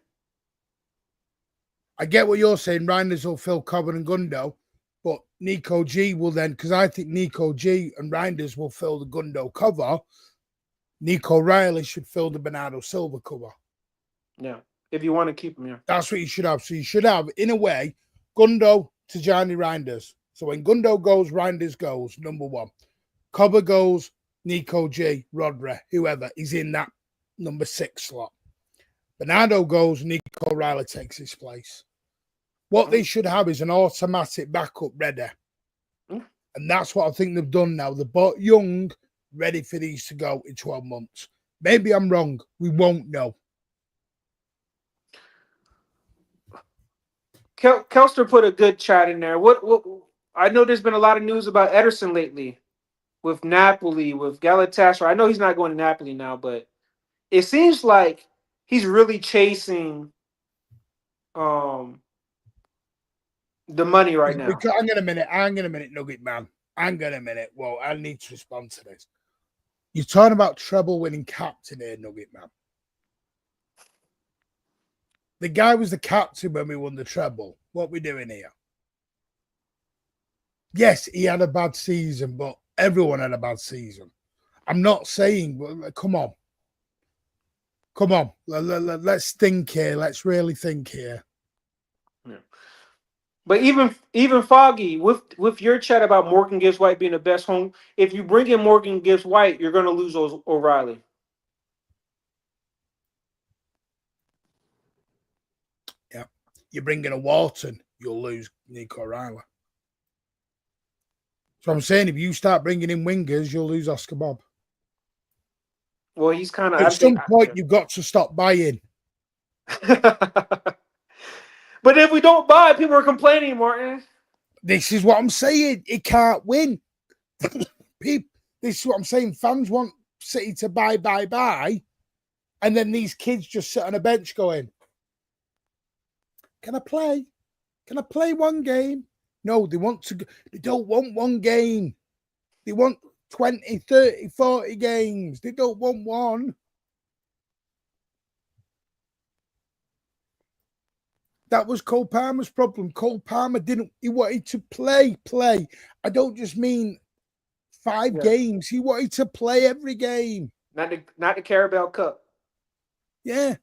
I get what you're saying. Reinders will fill Coburn and Gundo, but Nico G will then, because I think Nico G and Reinders will fill the Gundo cover. Nico Riley should fill the Bernardo Silva cover. Yeah, if you want to keep him, yeah. That's what you should have. So you should have, in a way, Gundo, Tajani, Reinders. So when Gundo goes, Reinders goes, number one. Cover goes, Nico G, Rodri, whoever is in that number 6 slot. Bernardo goes, Nico Riley takes his place. What they should have is an automatic backup ready. And that's what I think they've done now. They've bought young, ready for these to go in 12 months. Maybe I'm wrong. We won't know. Kelster put a good chat in there. What I know there's been a lot of news about Ederson lately with Napoli, with Galatasaray. I know he's not going to Napoli now, but it seems like he's really chasing the money right now. Hang on a minute, Nugget man. Hang on a minute. Well, I need to respond to this. You're talking about treble winning captain here, Nugget man. The guy was the captain when we won the treble. What are we doing here? Yes, he had a bad season, but everyone had a bad season. I'm not saying, well, come on. Come on. Let's think here. Let's really think here. Yeah. But even Foggy, with your chat about Morgan Gibbs White being the best home, if you bring in Morgan Gibbs White, you're going to lose O'Reilly. Yeah. You bring in a Wharton, you'll lose Nico O'Reilly. So I'm saying if you start bringing in wingers, you'll lose Oscar Bob. Well, he's kind of... At some point, you've got to stop buying. But if we don't buy, people are complaining, Martin. This is what I'm saying. He can't win. This is what I'm saying. Fans want City to buy. And then these kids just sit on a bench going, can I play? Can I play one game? No, they don't want one game. They want 20, 30, 40 games. They don't want one. That was Cole Palmer's problem. Cole Palmer he wanted to play. I don't just mean 5 games. He wanted to play every game. Not the Carabao Cup. Yeah.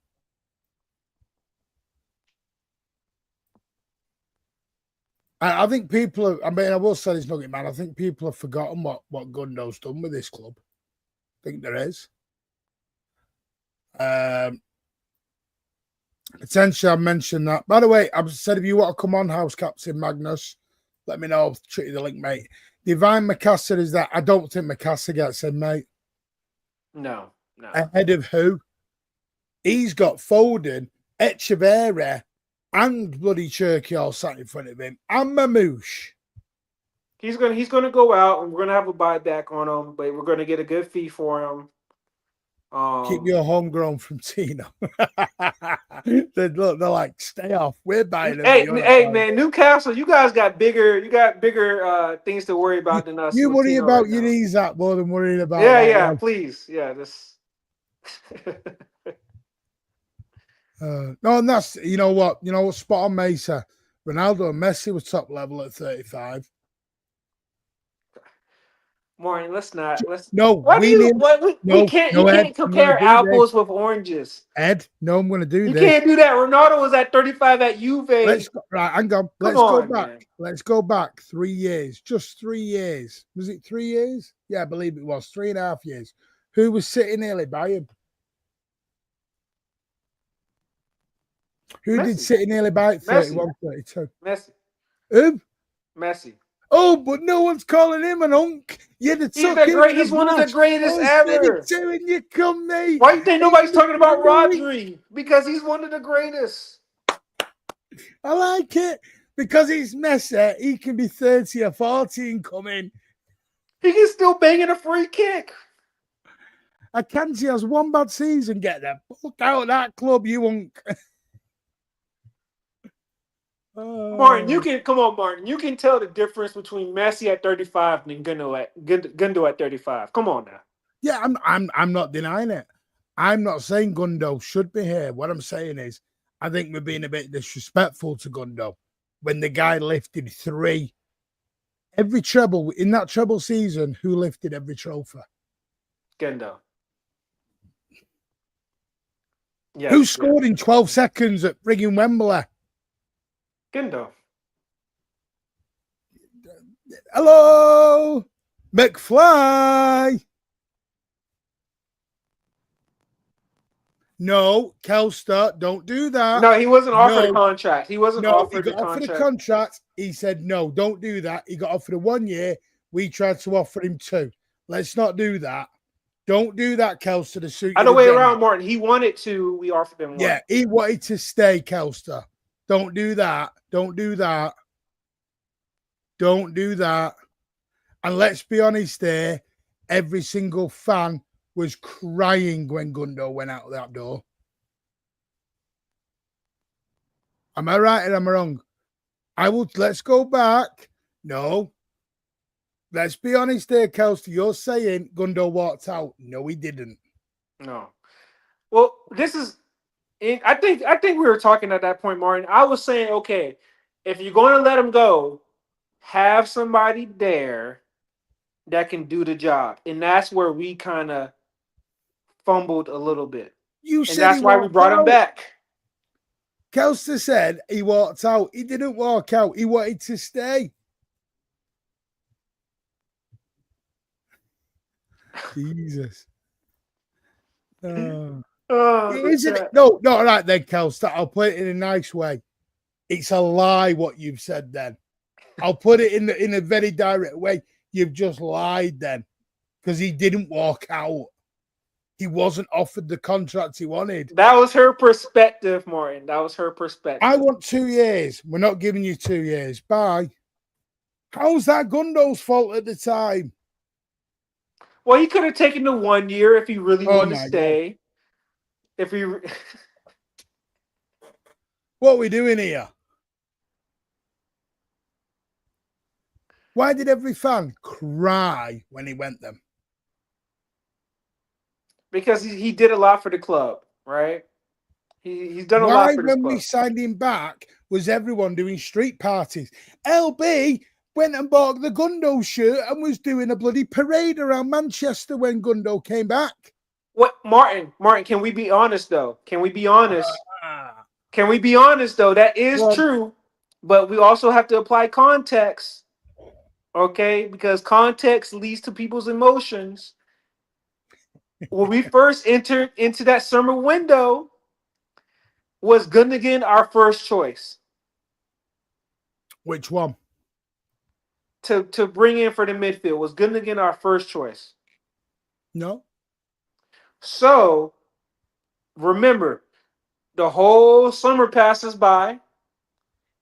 I think people are, I mean, I will say this, Nugget man, I think people have forgotten what Gundo's done with this club. I think there is. Potentially, I mentioned that. By the way, I've said if you want to come on, House Captain Magnus, let me know. I'll treat you the link, mate. Divine Macassar is that. I don't think Macassar gets in, mate. No. Ahead of who? He's got Foden, Echeverria, and bloody Cherky all sat in front of him, and Mamouche. He's gonna go out, and we're gonna have a buyback on him, but we're gonna get a good fee for him. Keep your homegrown from Tino. They're like, stay off. We're buying them. Hey, man, Newcastle, you guys got bigger things to worry about than us. You worry about your knees that more than worrying about. Yeah, please, yeah, this. No, and that's you know what spot on Mesa. Ronaldo and Messi was top level at 35. Martin, let's not. Let's. No, Why do we you? need What we no, can't. no, You Ed. can't I'm gonna compare do this. apples with oranges. Ed, no, I'm gonna do You this. can't do that. Ronaldo was at 35 at Juve. Let's go, right, hang on. Come Let's go on, back. man. Let's go back 3 years. Just 3 years. Was it 3 years? Yeah, I believe it was 3.5 years. Who was sitting nearly by him? Who did Messi. sit nearly by it? Messi. 31, 32. Messi. Who? Messi. Oh, but no one's calling him an unk. You're the He's the great. He's one of the brush. greatest I said ever. it too, and you come, mate. Why do you think nobody's talking about Rodri. Rodri? Because he's one of the greatest. I like it because he's Messi. He can be 30 or 40 and come in. He can still bang in a free kick. Akanji has one bad season. Get the fuck out of that club, you unk. Martin, you can come on, Martin. You can tell the difference between Messi at 35 and Gundo at 35. Come on now. Yeah, I'm not denying it. I'm not saying Gundo should be here. What I'm saying is, I think we're being a bit disrespectful to Gundo when the guy lifted 3 every treble in that treble season. Who lifted every trophy? Gundo. Yes, Who scored in 12 seconds at frigging Wembley? Gundo. Hello, McFly. No, Kelster, don't do that. No, he wasn't offered a contract. He wasn't offered he got offered a contract. He said, no, don't do that. He got offered a 1 year. We tried to offer him 2. Let's not do that. Don't do that, Kelster, to suit you. Other way around, Martin. He wanted to. We offered him 1. Yeah, he wanted to stay, Kelster. Don't do that. Don't do that. Don't do that. And let's be honest here, every single fan was crying when Gundo went out that door. Am I right or am I wrong? Let's go back. No. Let's be honest here, Kelsey. You're saying Gundo walked out. No, he didn't. No. Well, this is I think we were talking at that point, Martin. I was saying, okay, if you're going to let him go, have somebody there that can do the job. And that's where we kind of fumbled a little bit. You and said that's why we brought him back. Kelsey said he walked out. He didn't walk out. He wanted to stay. Jesus. Isn't it? No, all right then, Kelsey. I'll put it in a nice way. It's a lie what you've said then. I'll put it in a very direct way. You've just lied then. Because he didn't walk out. He wasn't offered the contract he wanted. That was her perspective, Martin. That was her perspective. I want 2 years. We're not giving you 2 years. Bye. How's that Gundo's fault at the time? Well, he could have taken the 1 year if he really wanted to stay. God. If he... What are we doing here? Why did every fan cry when he went them? Because he did a lot for the club, right? He's done a lot for the club. Why, when we signed him back, was everyone doing street parties? LB went and bought the Gundo shirt and was doing a bloody parade around Manchester when Gundo came back. What, Martin, can we be honest, though? Can we be honest? Can we be honest, though? That is true, but we also have to apply context, okay? Because context leads to people's emotions. When we first entered into that summer window, was Gundogan our first choice? Which one? To bring in for the midfield. Was Gundogan our first choice? No. So, remember, the whole summer passes by,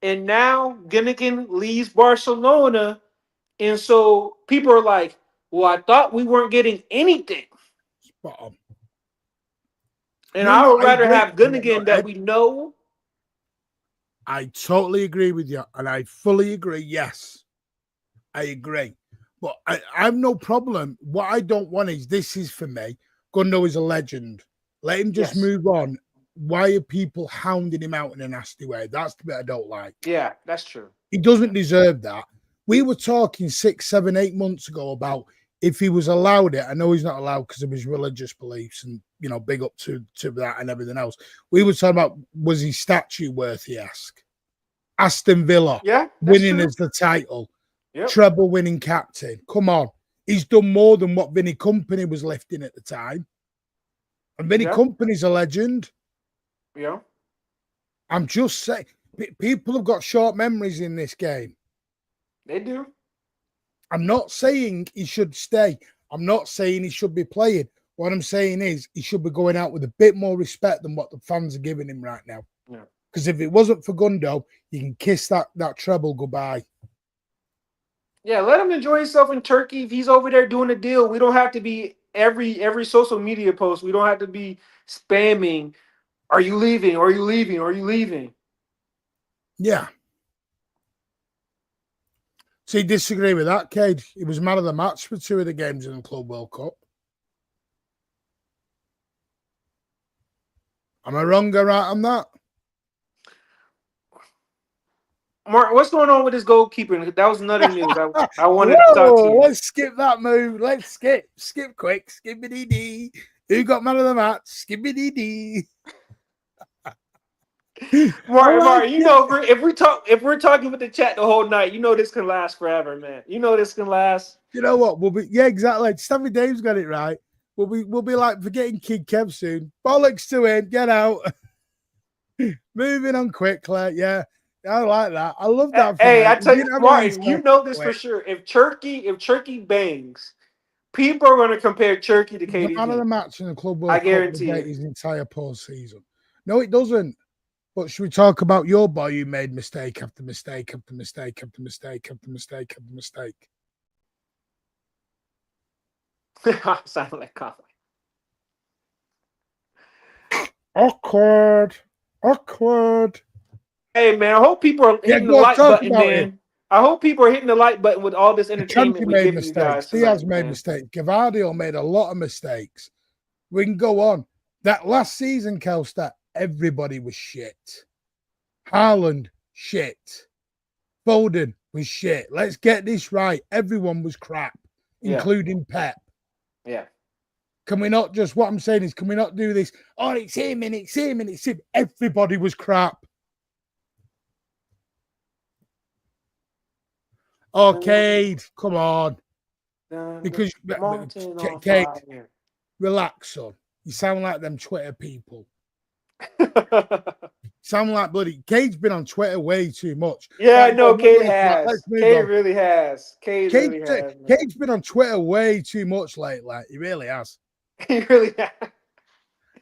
and now Gundogan leaves Barcelona, and so people are like, well, I thought we weren't getting anything. Spot on. And I would rather have Gundogan that we know. I totally agree with you, and I fully agree. Yes, I agree. But I have no problem. What I don't want is, this is for me, Gundo is a legend. Let him just move on. Why are people hounding him out in a nasty way? That's the bit I don't like. Yeah, that's true. He doesn't deserve that. We were talking 6, 7, 8 months ago about if he was allowed it, I know he's not allowed because of his religious beliefs and, you know, big up to that and everything else. We were talking about, was his statue worthy? Ask Aston Villa, winning as the title, treble winning captain. Come on. He's done more than what Vinny Company was lifting at the time. And Vinny Company's a legend. Yeah. I'm just saying, people have got short memories in this game. They do. I'm not saying he should stay. I'm not saying he should be playing. What I'm saying is he should be going out with a bit more respect than what the fans are giving him right now. Yeah. Because if it wasn't for Gundo, you can kiss that treble goodbye. Yeah, let him enjoy himself in Turkey. If he's over there doing a deal, we don't have to be every social media post. We don't have to be spamming. Are you leaving? Are you leaving? Are you leaving? Yeah. So you disagree with that, Cade? He was man of the match for 2 of the games in the Club World Cup. Am I wrong or right on that? Mark, what's going on with this goalkeeper? That was another news. I wanted to talk to you. Let's skip that move. Let's skip. Skip quick. Skibbity-dee. Who got man of the match? Skibbity-dee. Mark, you know, if we're talking with the chat the whole night, you know this can last forever, man. You know this can last. You know what? We'll be exactly. Stanley Dave's got it right. We'll be like forgetting Kid Kev soon. Bollocks to him. Get out. Moving on quickly. Yeah. I like that. I love that. Hey, I tell you, Martin, you know this for sure. If Turkey bangs, people are going to compare Turkey to KDB. Man of the match in the Club World I guarantee Cup his entire postseason. No, it doesn't. But should we talk about your boy who made mistake after mistake after mistake after mistake after mistake after mistake? Sound like coffee. Awkward. Hey man, I hope people are hitting the like button, man. I hope people are hitting the like button with all this entertainment we give you guys. Diaz made mistakes. Gavardio made a lot of mistakes. We can go on. That last season, Kelster, everybody was shit. Haaland, shit. Foden was shit. Let's get this right. Everyone was crap, including Pep. Yeah. Can we not just, what I'm saying is, can we not do this? Oh, it's him and it's him and it's him. Everybody was crap. Oh, Cade, come on. Because, Cade, relax, son. You sound like them Twitter people. Sound like bloody Cade's been on Twitter way too much. Yeah, I know Cade has. Cade really has. Cade really has. Cade's been on Twitter way too much lately. He really has. He really has.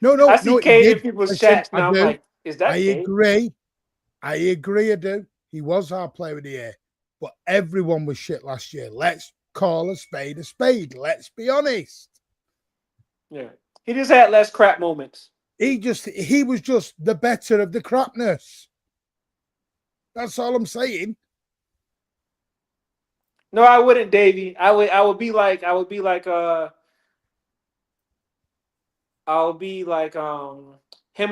No. I see Cade in people's chats now. I'm like, is that Cade? I agree. I do. He was our player of the year, but everyone was shit last year. Let's call a spade a spade. Let's be honest. Yeah, he just had less crap moments. He was just the better of the crapness. That's all I'm saying. No, I wouldn't, Davey. I would be like him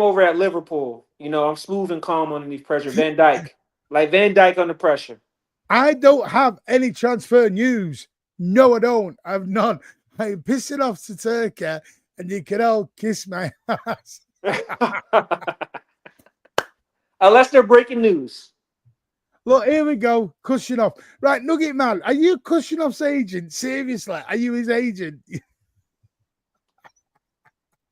over at Liverpool. You know, I'm smooth and calm underneath pressure. Van Dijk. Like Van Dijk under pressure. I don't have any transfer news. No, I don't. I've none. I'm pissing off to Turkey, and you can all kiss my ass. Unless they're breaking news. Look, here we go. Cushing off. Right, Nugget Man, are you Cushing off's agent? Seriously, are you his agent?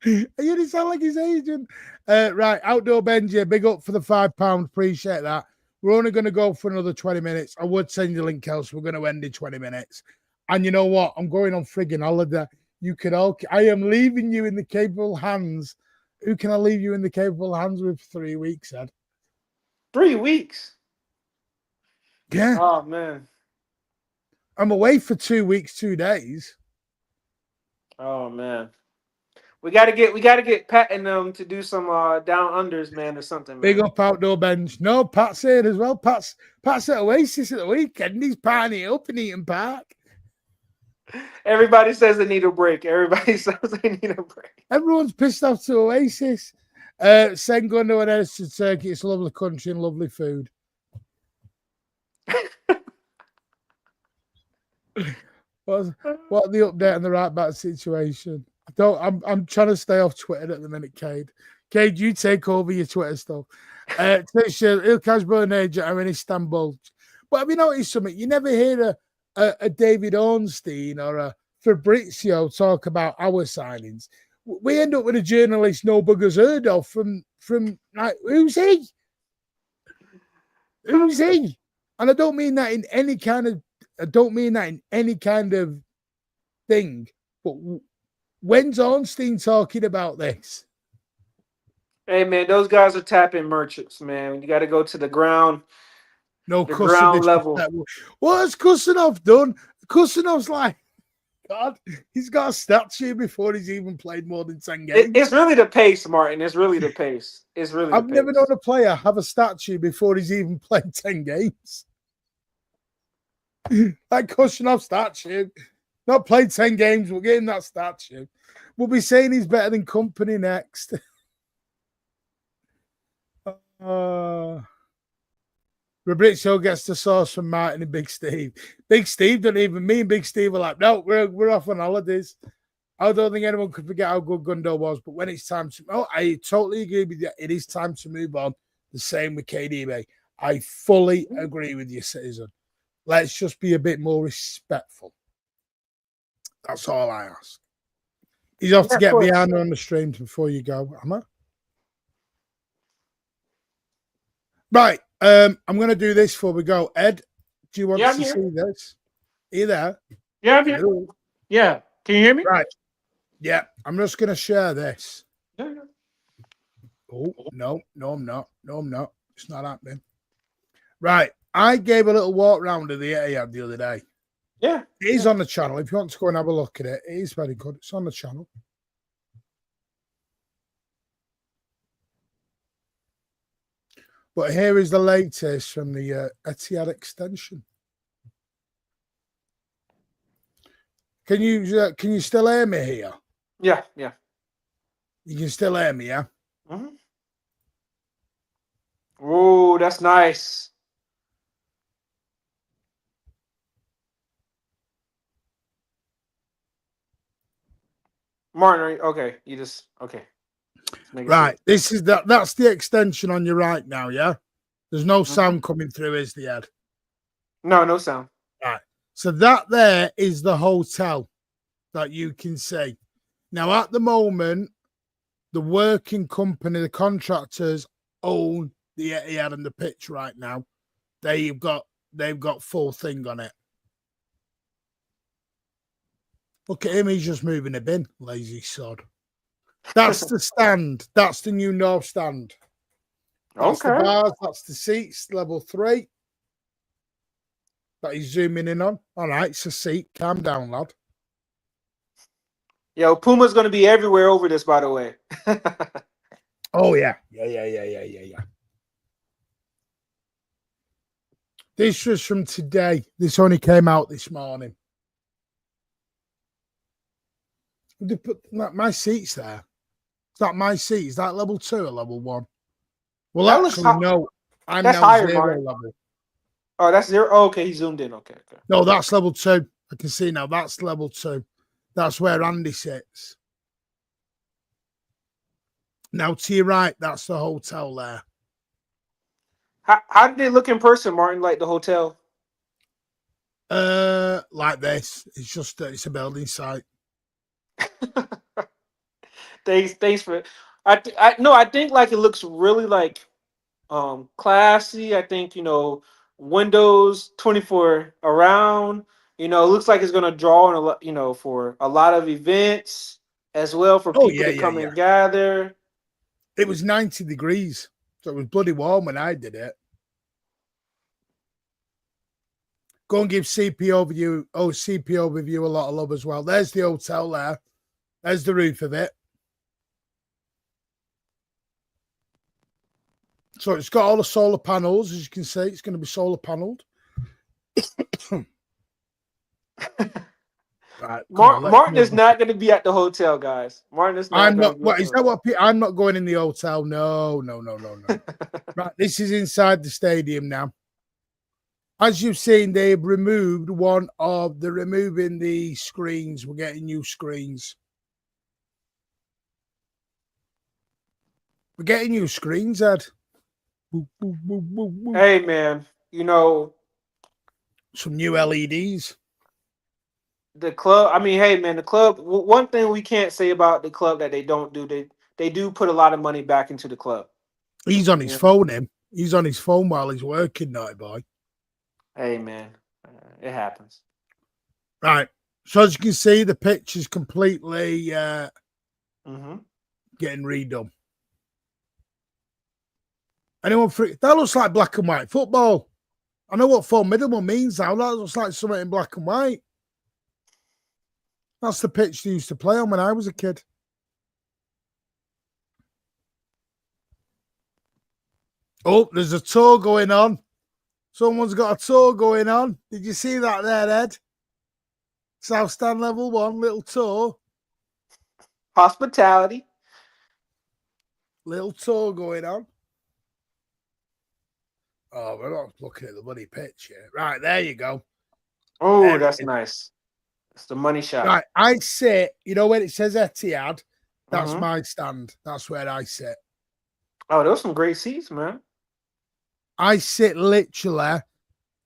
You didn't sound like his agent. Right, Outdoor Benji, big up for the £5. Appreciate that. We're only going to go for another 20 minutes. I would send you a link else. We're going to end in 20 minutes. And you know what? I'm going on frigging holiday. You could all. I am leaving you in the capable hands. Who can I leave you in the capable hands with 3 weeks, Ed? 3 weeks? Yeah. Oh, man. I'm away for 2 weeks, 2 days. Oh, man. We gotta get Pat and them to do some down unders, man, or something. Man. Big up Outdoor Bench. No, Pat's here as well. Pat's at Oasis at the weekend. He's partying up in Eaton Park. Everybody says they need a break. Everyone's pissed off to Oasis. Send Gundo and Ellis to Turkey. It's a lovely country and lovely food. What the update on the right back situation? I'm trying to stay off Twitter at the minute, Cade. Cade, you take over your Twitter stuff. Tisha, İlkay Börneci are in Istanbul. But have you noticed something? You never hear a David Ornstein or a Fabrizio talk about our signings. We end up with a journalist no buggers heard of from like, who's he? Who's he? And I don't mean that in any kind of thing. But when's Ornstein talking about this? Hey man, those guys are tapping merchants, man. You got to go to the ground. No, the ground level. What has Kusanov done? Kusanov's like, God, he's got a statue before he's even played more than 10 games. It's really the pace, Martin. It's really the pace. It's really. I've never known a player have a statue before he's even played 10 games. Like Kusanov's statue. Not played 10 games, we'll get him that statue. We'll be saying he's better than Company next. Fabrizio gets the sauce from Martin and Big Steve. Big Steve don't even, me and Big Steve are like, no, we're off on holidays. I don't think anyone could forget how good Gundo was, but when it's time to, I totally agree with you. It is time to move on. The same with KDB. I fully agree with you, Citizen. Let's just be a bit more respectful. That's all I ask. He's off to get Viana on the stream before you go, am I? Right. I'm going to do this before we go. Ed, do you want to see this? Are you there? Yeah, I'm here. Yeah. Can you hear me? Right. Yeah. I'm just going to share this. Oh, no, I'm not. No, I'm not. It's not happening. Right. I gave a little walk round of the Etihad the other day. Yeah. It is on the channel. If you want to go and have a look at it, it is very good. It's on the channel. But here is the latest from the Etihad extension. Can you still hear me here? Yeah. You can still hear me, yeah? Mm-hmm. Oh, that's nice. Martin, okay. You just okay. Right. This is that's the extension on your right now, yeah? There's no sound coming through, is the Ed? No sound. Right. So that there is the hotel that you can see. Now, at the moment, the working company, the contractors own the Etihad and the pitch right now. They've got full thing on it. Look at him, he's just moving a bin, lazy sod. That's the stand. That's the new North stand. That's the bars, that's the seats, level 3. That he's zooming in on. All right, it's a seat. Calm down, lad. Yo, Puma's going to be everywhere over this, by the way. Oh, yeah. Yeah. This was from today. This only came out this morning. They put my seat's there. It's not my seat. Is that level 2 or level 1? Well, that actually, no. I'm now higher, 0 Martin. Level. Oh, that's 0? Oh, okay, he zoomed in. Okay. No, that's level 2. I can see now. That's level 2. That's where Andy sits. Now, to your right, that's the hotel there. How did it look in person, Martin, like the hotel? Like this. It's just, it's a building site. Thanks for I think like it looks really like classy. I think windows 24 around. It looks like it's gonna draw on a lot, for a lot of events as well for people to come and gather. It was 90 degrees, so it was bloody warm when I did it. Go and give CPO overview a lot of love as well. There's the hotel there. There's the roof of it. So it's got all the solar panels, as you can see. It's going to be solar panelled. Right, Martin is not going to be at the hotel, guys. Martin is not. I'm not. What is that? What I'm not going in the hotel. No. Right, this is inside the stadium now. As you've seen, they've removed they're removing the screens. We're getting new screens. We're getting new screens, Ed. Hey, man, you know, some new LEDs. The club, I mean, hey, man, the club, one thing we can't say about the club that they don't do, they do put a lot of money back into the club. He's on his phone, him. He's on his phone while he's working, naughty boy. Hey, man, it happens. Right. So as you can see, the pitch is completely getting redone. Anyone free? That looks like black and white football. I know what formidable means now. That looks like something in black and white. That's the pitch they used to play on when I was a kid. Oh, there's a tour going on. Someone's got a tour going on. Did you see that there, Ed? South Stand level 1, little tour. Hospitality. Little tour going on. Oh, we're not looking at the bloody pitch here. Right, there you go. Oh, that's nice. It's the money shot. Right, I sit, you know when it says Etihad, that's my stand. That's where I sit. Oh, those some great seats, man. I sit literally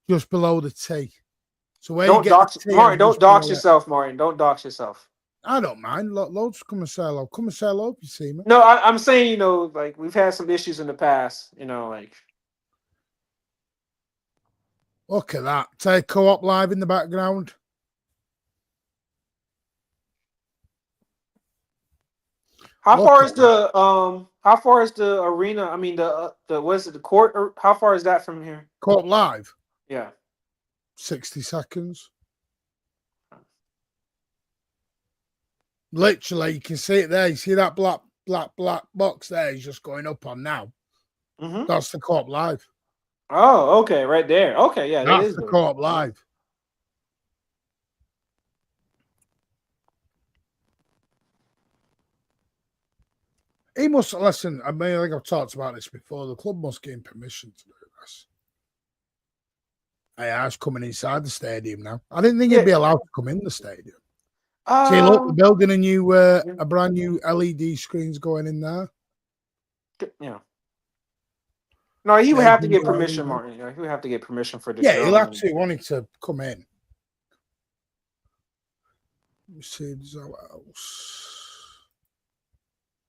just below the tee. So where don't you get dox, the tee, Martin, don't dox yourself, Martin. Don't dox yourself. I don't mind. Loads come and say hello. Come and say hello if you see me. No, I'm saying, you know, like we've had some issues in the past, you know, like. Look at that. Take Co-op live in the background. How far is the arena? I mean the what's it, the court, or how far is that from here? Co-op live? Yeah. 60 seconds. Literally, you can see it there. You see that black box there? He's just going up on now. That's the Co-op live. Oh, okay, right there. Okay, yeah, that's the Co-op live. He must listen. I mean, I think I've talked about this before. The club must gain permission to do this. I was coming inside the stadium now. I didn't think he'd be allowed to come in the stadium. See, look, we're building a brand new LED screens going in there. Yeah. No, he would have to get permission, Martin. He would have to get permission for this. Yeah, he'll have to. Want him to come in. Let me see what else.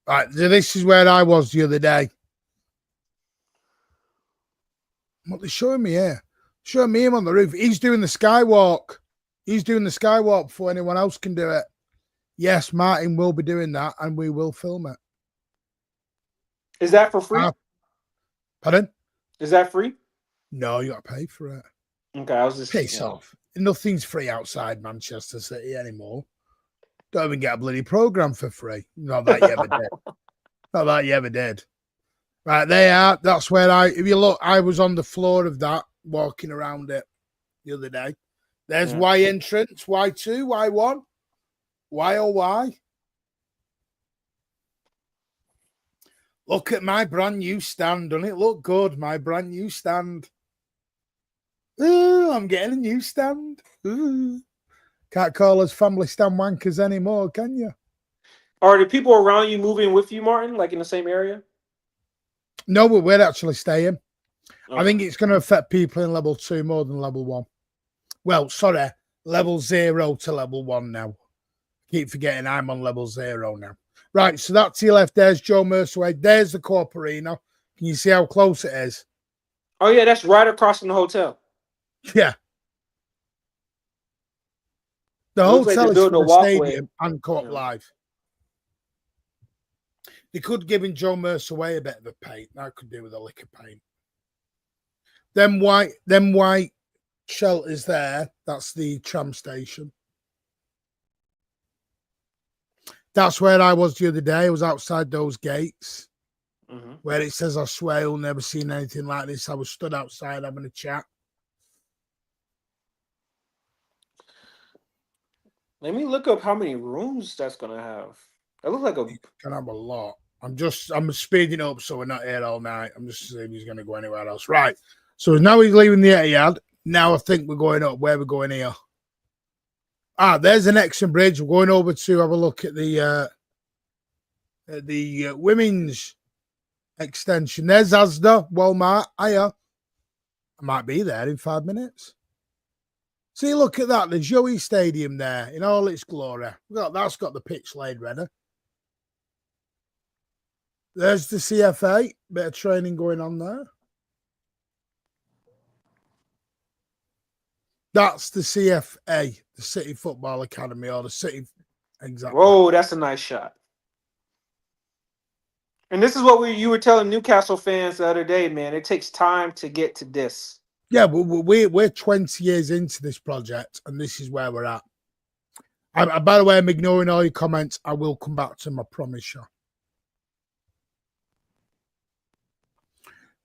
Right, so this is where I was the other day. What they're showing me here? Showing me him on the roof. He's doing the skywalk. He's doing the skywalk before anyone else can do it. Yes, Martin will be doing that, and we will film it. Is that for free? Pardon? Is that free? No, you got to pay for it. Okay, I was just piss off. Nothing's free outside Manchester City anymore. Don't even get a bloody program for free. Not that you ever did. Not that you ever did. Right, they are. That's where if you look, I was on the floor of that, walking around it the other day. There's Y entrance, Y2, Y1, Y. Look at my brand new stand. Doesn't it look good? My brand new stand. Ooh, I'm getting a new stand. Ooh. Can't call us family stand wankers anymore, can you? Are the people around you moving with you, Martin, like in the same area? No, but we're actually staying. Okay. I think it's going to affect people in level 2 more than level 1. Well, sorry, level 0 to level 1 now. Keep forgetting I'm on level 0 now. Right, so that to your left, there's Joe Mercerway. There's the Co-op Arena. Can you see how close it is? Oh, yeah, that's right across from the hotel. Yeah. The hotel is for the stadium and Co-op Live. They could give Joe Mercerway a bit of a paint. That could do with a lick of paint. Them white shelters there, that's the tram station. That's where I was the other day. I was outside those gates where it says, I swear you'll never seen anything like this. I was stood outside having a chat. Let me look up how many rooms that's going to have. That looks like It can have a lot. I'm speeding up so we're not here all night. I'm just seeing if he's going to go anywhere else. Right. So now he's leaving the Etihad. Now I think we're going up. Where we're going here? There's the Nexon Bridge. We're going over to have a look at the women's extension. There's Asda, Walmart. I might be there in 5 minutes. See, look at that. There's Joey Stadium there in all its glory. That's got the pitch laid ready. There's the CFA. Bit of training going on there. That's the CFA, the City Football Academy, or the City. Exactly. Whoa, that's a nice shot. And this is what you were telling Newcastle fans the other day, man. It takes time to get to this. Yeah, we're 20 years into this project, and this is where we're at. By the way, I'm ignoring all your comments. I will come back to them, I promise you.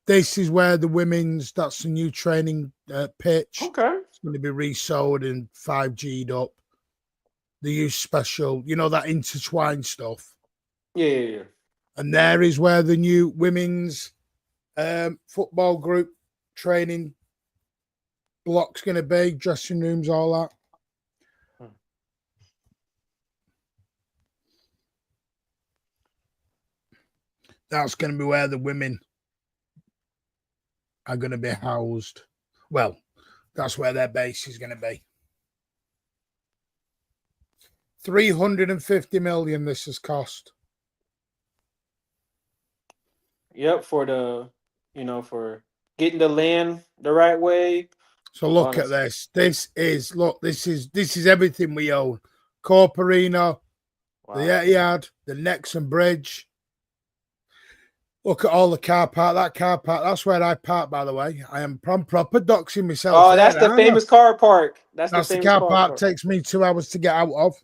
This is where the women's, that's the new training pitch. Okay. It's going to be resold and 5G'd up. They use special, that intertwined stuff. Yeah. And there is where the new women's football group training block's going to be, dressing rooms, all that. That's going to be where the women are going to be housed. Well, that's where their base is going to be. 350 million this has cost. Yep, for for getting the land the right way. So look at this. This is everything we own. Corp Arena, the Etihad, the Nexon Bridge. Look at all the car park. That car park, that's where I park, by the way. I'm proper doxing myself. Oh, that's the famous car park. That's the car park. Takes me 2 hours to get out of.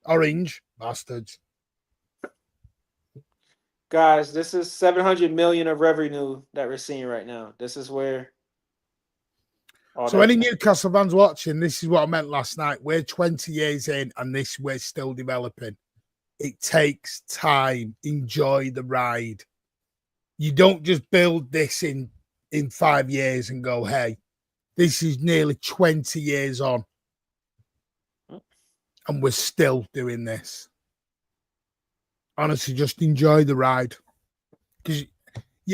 Orange bastards. Guys, this is 700 million of revenue that we're seeing right now. This is where. So any Newcastle fans watching, this is what I meant last night. We're 20 years in, and we're still developing. It takes time. Enjoy the ride. You don't just build this in 5 years and go, hey, this is nearly 20 years on. And we're still doing this. Honestly, just enjoy the ride. Because,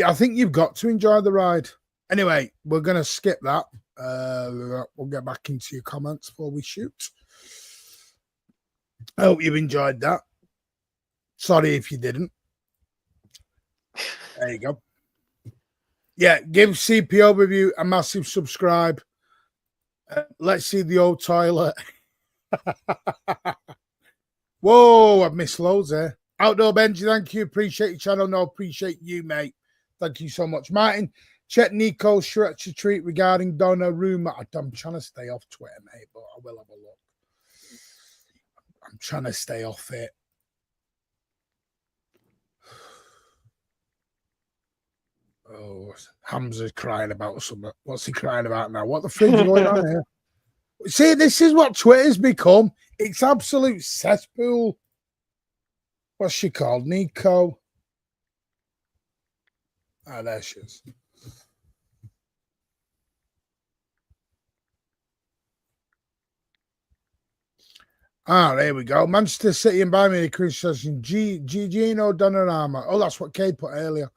I think you've got to enjoy the ride. Anyway, we're going to skip that. We'll get back into your comments before we shoot. I hope you've enjoyed that. Sorry if you didn't. There you go. Yeah, give CP Overview a massive subscribe. Let's see the old toilet. Whoa, I've missed loads there. Outdoor Benji, thank you. Appreciate your channel. No, appreciate you, mate. Thank you so much. Martin, check Nico's stretcher treat regarding Donnarumma. I'm trying to stay off Twitter, mate, but I will have a look. I'm trying to stay off it. Oh, Hamza's crying about something. What's he crying about now? What the fridge is going on here? See, this is what Twitter's become. It's absolute cesspool. What's she called? Nico. There she is. There we go. Manchester City and Bayern Munich criticizing Gino Donnarumma. Oh, that's what Kate put earlier.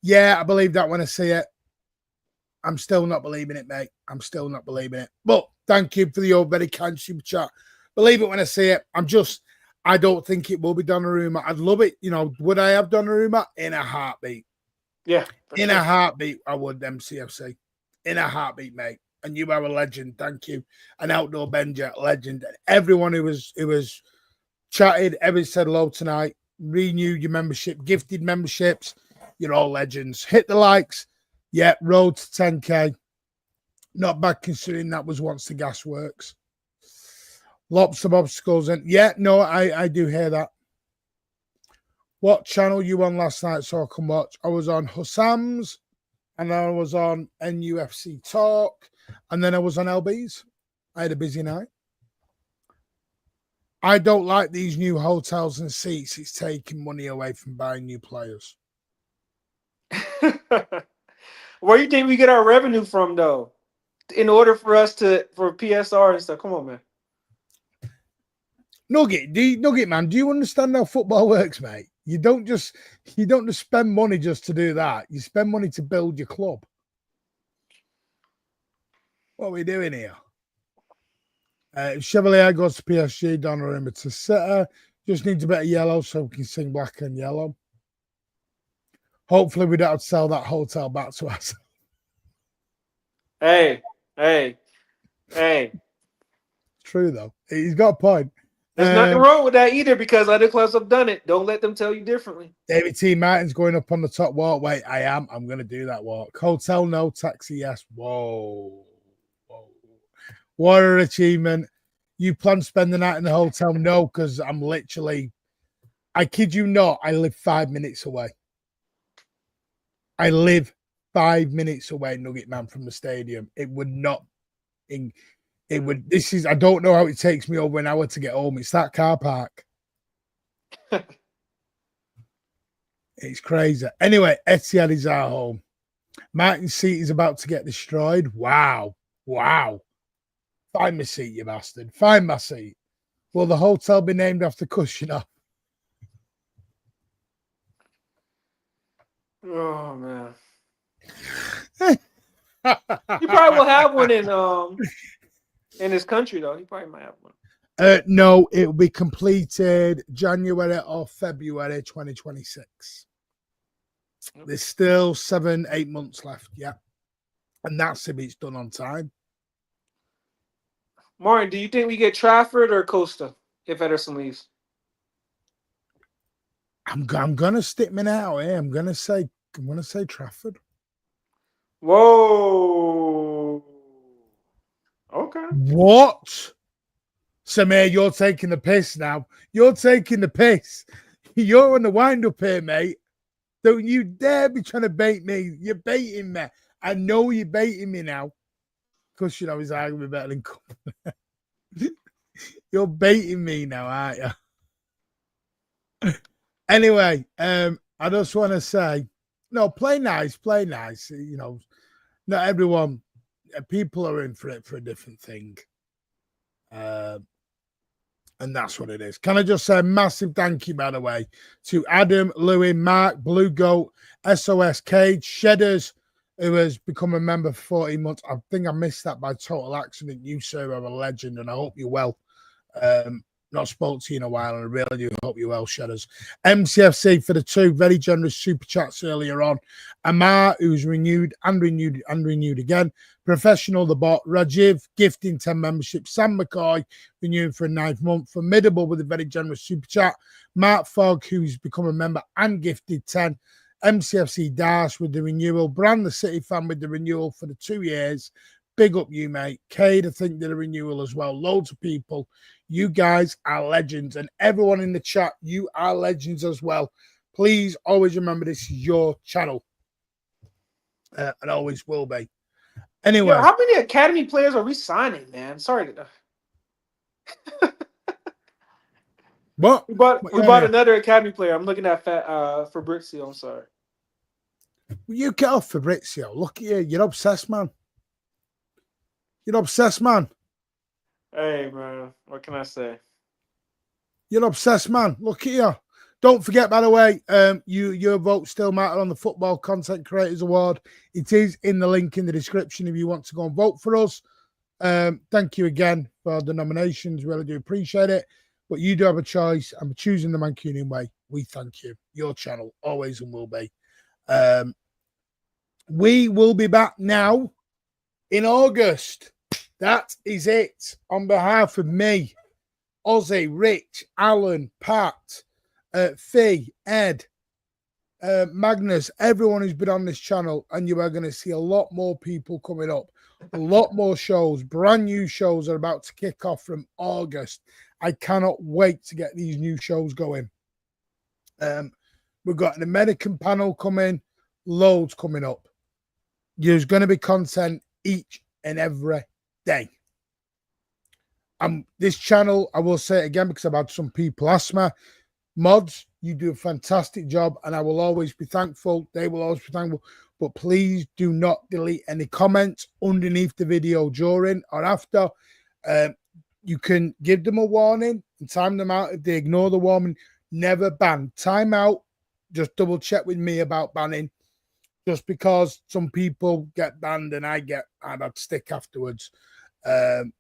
Yeah, I believe that when I see it. I'm still not believing it, mate. I'm still not believing it. But thank you for your very kind super chat. Believe it when I see it. I don't think it will be Donnarumma. I'd love it. Would I have Donnarumma? In a heartbeat. Yeah. In a heartbeat, I would, MCFC. In a heartbeat, mate. And you are a legend. Thank you. An Outdoor Benja, legend. And everyone who was chatted, everyone said hello tonight. Renew your membership, gifted memberships. You're all legends. Hit the likes. Yeah, road to 10K. Not bad considering that was once the gas works. Lots of obstacles. And yeah, no, I do hear that. What channel you on last night so I can watch? I was on Hussam's, and I was on NUFC Talk, and then I was on LB's. I had a busy night. I don't like these new hotels and seats. It's taking money away from buying new players. Where do you think we get our revenue from, though? In order for us for PSR and stuff. Come on, man. Nugget man, do you understand how football works, mate? You don't just spend money just to do that. You spend money to build your club. What are we doing here? Chevalier goes to PSG, Donnarumma to City. Just needs a bit of yellow so we can sing black and yellow. Hopefully we don't have to sell that hotel back to us. Hey. True, though. He's got a point. There's nothing wrong with that either because other clubs have done it. Don't let them tell you differently. David T. Martin's going up on the top walkway. I am. I'm going to do that walk. Hotel, no. Taxi, yes. Whoa. What an achievement. You plan to spend the night in the hotel? No, because I'm literally, I kid you not, I live 5 minutes away. I live 5 minutes away, Nugget Man, from the stadium. It would not, I don't know how it takes me over an hour to get home. It's that car park. It's crazy. Anyway, Etihad is our home. Martin's seat is about to get destroyed. Wow. Find my seat, you bastard. Find my seat. Will the hotel be named after Kushner? Oh, man. He probably will have one in his country, though. He probably might have one. No, it will be completed January or February 2026. Yep. There's still 7-8 months left, yeah. And that's if it's done on time. Martin, do you think we get Trafford or Costa if Ederson leaves? I'm gonna stick me out here. I'm gonna say Trafford. Whoa. Okay. What? Samir, you're taking the piss now. You're taking the piss. You're on the wind up here, mate. Don't you dare be trying to bait me. You're baiting me. I know you're baiting me now. Because you know he's arguing better than You're baiting me now, aren't you? Anyway, I just want to say, no, play nice. You know, not everyone, people are in for it for a different thing. And that's what it is. Can I just say a massive thank you, by the way, to Adam, Louis, Mark, Blue Goat, SOS Cage, Shedders, who has become a member for 14 months. I think I missed that by total accident. You, sir, are a legend, and I hope you're well. Not spoke to you in a while, and I really do hope you're well, Shedders. MCFC for the 2 very generous super chats earlier on. Amar, who's renewed again. Professional, the bot. Rajiv, gifting 10 memberships. Sam McCoy, renewing for a 9th month. Formidable with a very generous super chat. Mark Fogg, who's become a member and gifted 10. MCFC Dash with the renewal. Brand the City fan with the renewal for the 2 years. Big up you, mate. Cade, I think, did a renewal as well. Loads of people. You guys are legends. And everyone in the chat, you are legends as well. Please always remember this is your channel. And always will be. Anyway. Yo, how many academy players are we signing, man? Sorry. What? We bought another academy player. I'm looking at Fabrizio. I'm sorry. You get off Fabrizio. Look at you. You're obsessed, man. You're obsessed, man. Hey, man. What can I say? You're obsessed, man. Look at you. Don't forget, by the way, your vote still matter on the Football Content Creators Award. It is in the link in the description if you want to go and vote for us. Thank you again for the nominations. Really do appreciate it. But you do have a choice. I'm choosing the Mancunian way. We thank you. Your channel, always and will be. We will be back now in August. That is it. On behalf of me, Ozzy, Rich, Alan, Pat, Fee, Ed, Magnus, everyone who's been on this channel, and you are going to see a lot more people coming up. A lot more shows. Brand new shows are about to kick off from August. I cannot wait to get these new shows going. We've got an American panel coming. Loads coming up. There's going to be content each and every day. This channel, I will say it again because I've had some people ask me, mods, You do a fantastic job, and I will always be thankful. They will always be thankful. But please do not delete any comments underneath the video during or after. You can give them a warning and time them out. If they ignore the warning, never ban. Time out. Just double check with me about banning. Just because some people get banned and I've had stick afterwards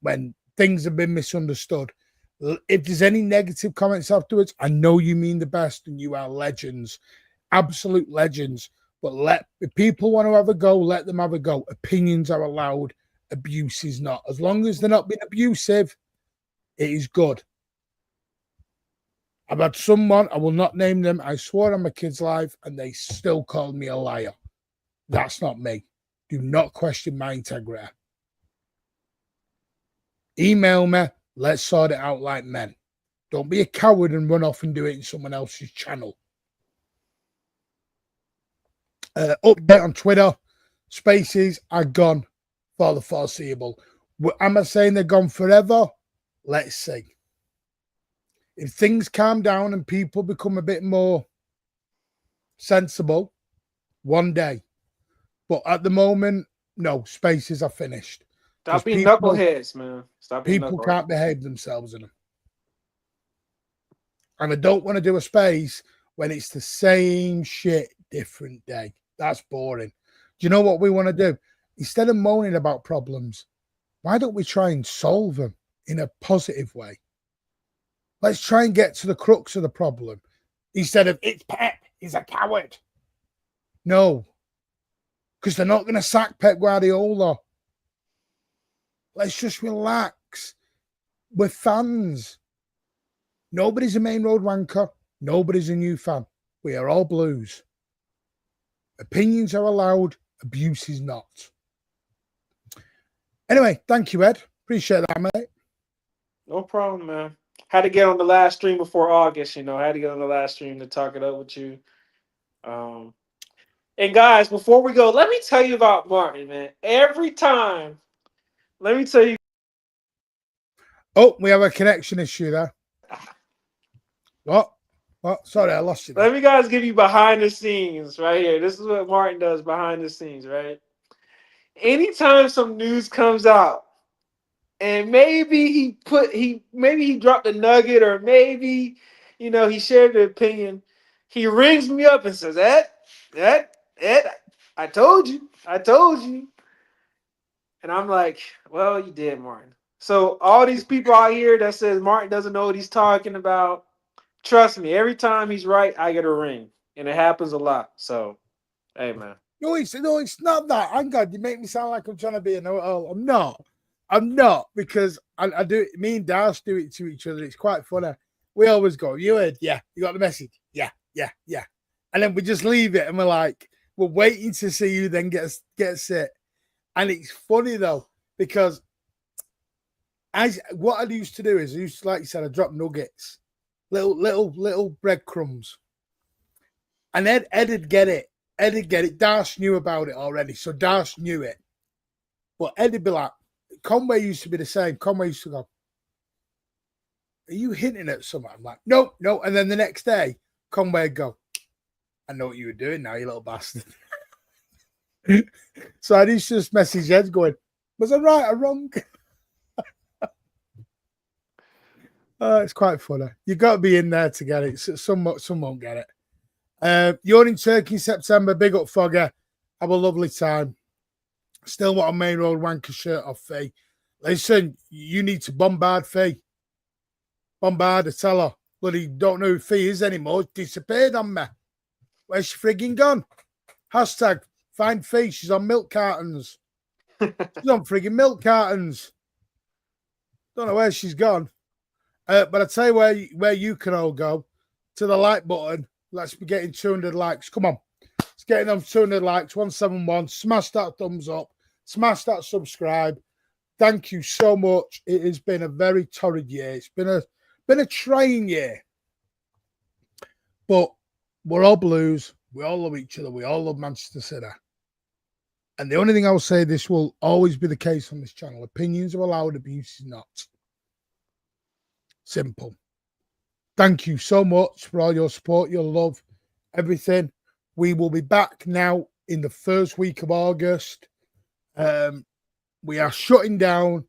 when things have been misunderstood. If there's any negative comments afterwards, I know you mean the best and you are legends, absolute legends. But if people want to have a go, let them have a go. Opinions are allowed. Abuse is not. As long as they're not being abusive, it is good. I've had someone, I will not name them, I swore on my kid's life, and they still called me a liar. That's not me. Do not question my integrity. Email me. Let's sort it out like men. Don't be a coward and run off and do it in someone else's channel. Update on Twitter. Spaces are gone for the foreseeable. Am I saying they're gone forever? Let's see. If things calm down and people become a bit more sensible, one day. But at the moment, no, spaces are finished. Stop being knuckleheads, man. Stop being People knuckleheads. can't behave themselves in them. And I don't want to do a space when it's the same shit, different day. That's boring. Do you know what we want to do? Instead of moaning about problems, why don't we try and solve them in a positive way? Let's try and get to the crux of the problem instead of, it's Pep, he's a coward. No, because they're not going to sack Pep Guardiola. Let's just relax. We're fans. Nobody's a main road wanker. Nobody's a new fan. We are all blues. Opinions are allowed. Abuse is not. Anyway, thank you, Ed. Appreciate that, mate. No problem, man. Had to get on the last stream before August, you know. Had to get on the last stream to talk it up with you. And guys, before we go, let me tell you about Martin, man. Every time, let me tell you. Oh, we have a connection issue there. What? Sorry, I lost you there. Let me guys give you behind the scenes right here. This is what Martin does behind the scenes, right? Anytime some news comes out, and maybe he dropped a nugget, or maybe he shared the opinion, he rings me up and says, Ed, I told you. And I'm like, well, you did, Martin. So all these people out here that says Martin doesn't know what he's talking about, trust me, every time he's right, I get a ring. And it happens a lot. So, hey, man. No, it's not that. I'm God, you make me sound like I'm trying to be a know-it-all. I'm not, because I do it. Me and Darce do it to each other. It's quite funny. We always go, you heard? Yeah. You got the message? Yeah. And then we just leave it and we're like, we're waiting to see who then gets it. And it's funny though, because what I used to do is, like you said, I drop nuggets, little breadcrumbs. And Ed'd get it. Darce knew about it already, so Darce knew it. But Ed'd be like, Conway used to be the same. Conway used to go, are you hinting at something? I'm like, no. And then the next day, Conway would go, I know what you were doing now, you little bastard. So I used to just message Ed going, was I right or wrong? It's quite funny. You got to be in there to get it. Some won't get it. You're in Turkey in September. Big up, Fogger. Have a lovely time. Still want a main road wanker shirt off Fee. Listen, you need to bombard Fee. Bombard her, tell her. Bloody don't know who Fee is anymore. Disappeared on me. Where's she frigging gone? Hashtag find Fee. She's on milk cartons. She's on frigging milk cartons. Don't know where she's gone. But I tell you where you can all go. To the like button. Let's be getting 200 likes. Come on. Let's get them 200 likes. 171. Smash that thumbs up. Smash that subscribe. Thank you so much. It has been a very torrid year. It's been a trying year. But we're all blues. We all love each other. We all love Manchester City. And the only thing I will say, this will always be the case on this channel. Opinions are allowed, abuse is not. Simple. thank you so much for all your support, your love, everything. We will be back now in the first week of August. We are shutting down.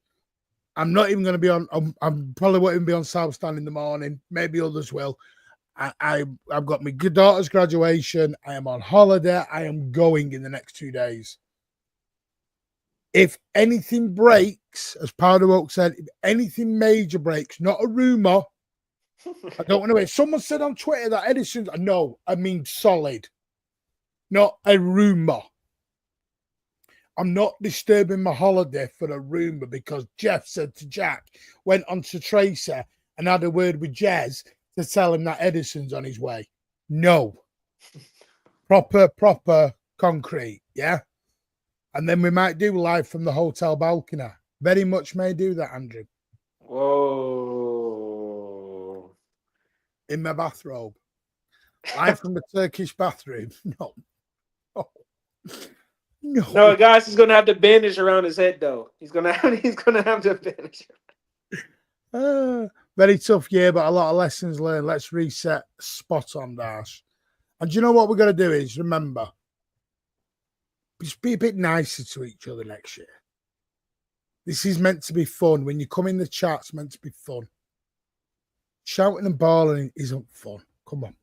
I'm not even going to be on. I'm probably won't even be on South Stand in the morning. Maybe others will. I've got my good daughter's graduation. I am on holiday. I am going in the next 2 days. If anything breaks, as Powder Oak said, if anything major breaks, not a rumor. I don't want to wait. Someone said on Twitter that Edison's. No, I mean solid, not a rumor. I'm not disturbing my holiday for a rumor because Jeff said to Jack, went on to Tracy and had a word with Jez to tell him that Edison's on his way. No. Proper concrete, yeah? And then we might do live from the hotel balcony. Very much may do that, Andrew. Whoa. In my bathrobe. Live from the Turkish bathroom. No. Oh. No, guys, he's gonna have the bandage around his head, though. He's gonna have the bandage. Very tough year, but a lot of lessons learned. Let's reset spot on, Dash. And do you know what we're gonna do is remember, just be a bit nicer to each other next year. This is meant to be fun. When you come in the chat, it's meant to be fun. Shouting and bawling isn't fun. Come on.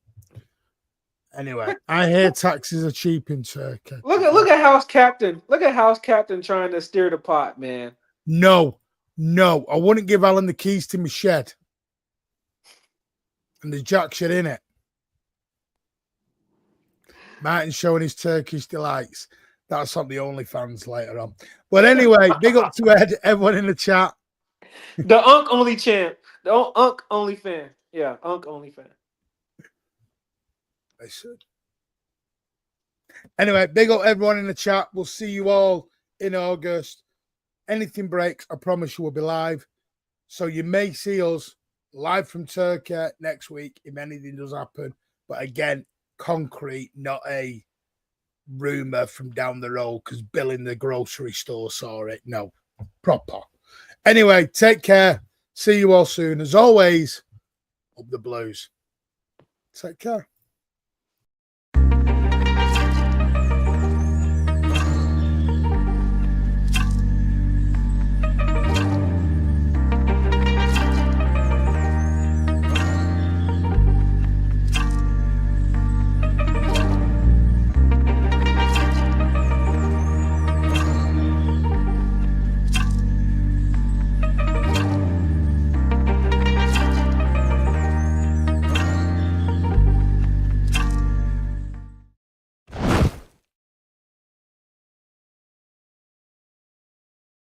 Anyway, I hear taxes are cheap in Turkey. Look at House Captain. Look at House Captain trying to steer the pot, man. No, I wouldn't give Alan the keys to my shed. And the jack shed in it. Martin showing his Turkish delights. That's on the OnlyFans later on. But anyway, big up to Ed, everyone in the chat. The Unk only champ. The Unk only fan. Yeah, Unk only fan. I should. Anyway, big up everyone in the chat. We'll see you all in August. Anything breaks, I promise you we'll be live. So you may see us live from Turkey next week if anything does happen. But again, concrete, not a rumor from down the road because Bill in the grocery store saw it. No, proper. Anyway, take care. See you all soon. As always, up the Blues. Take care.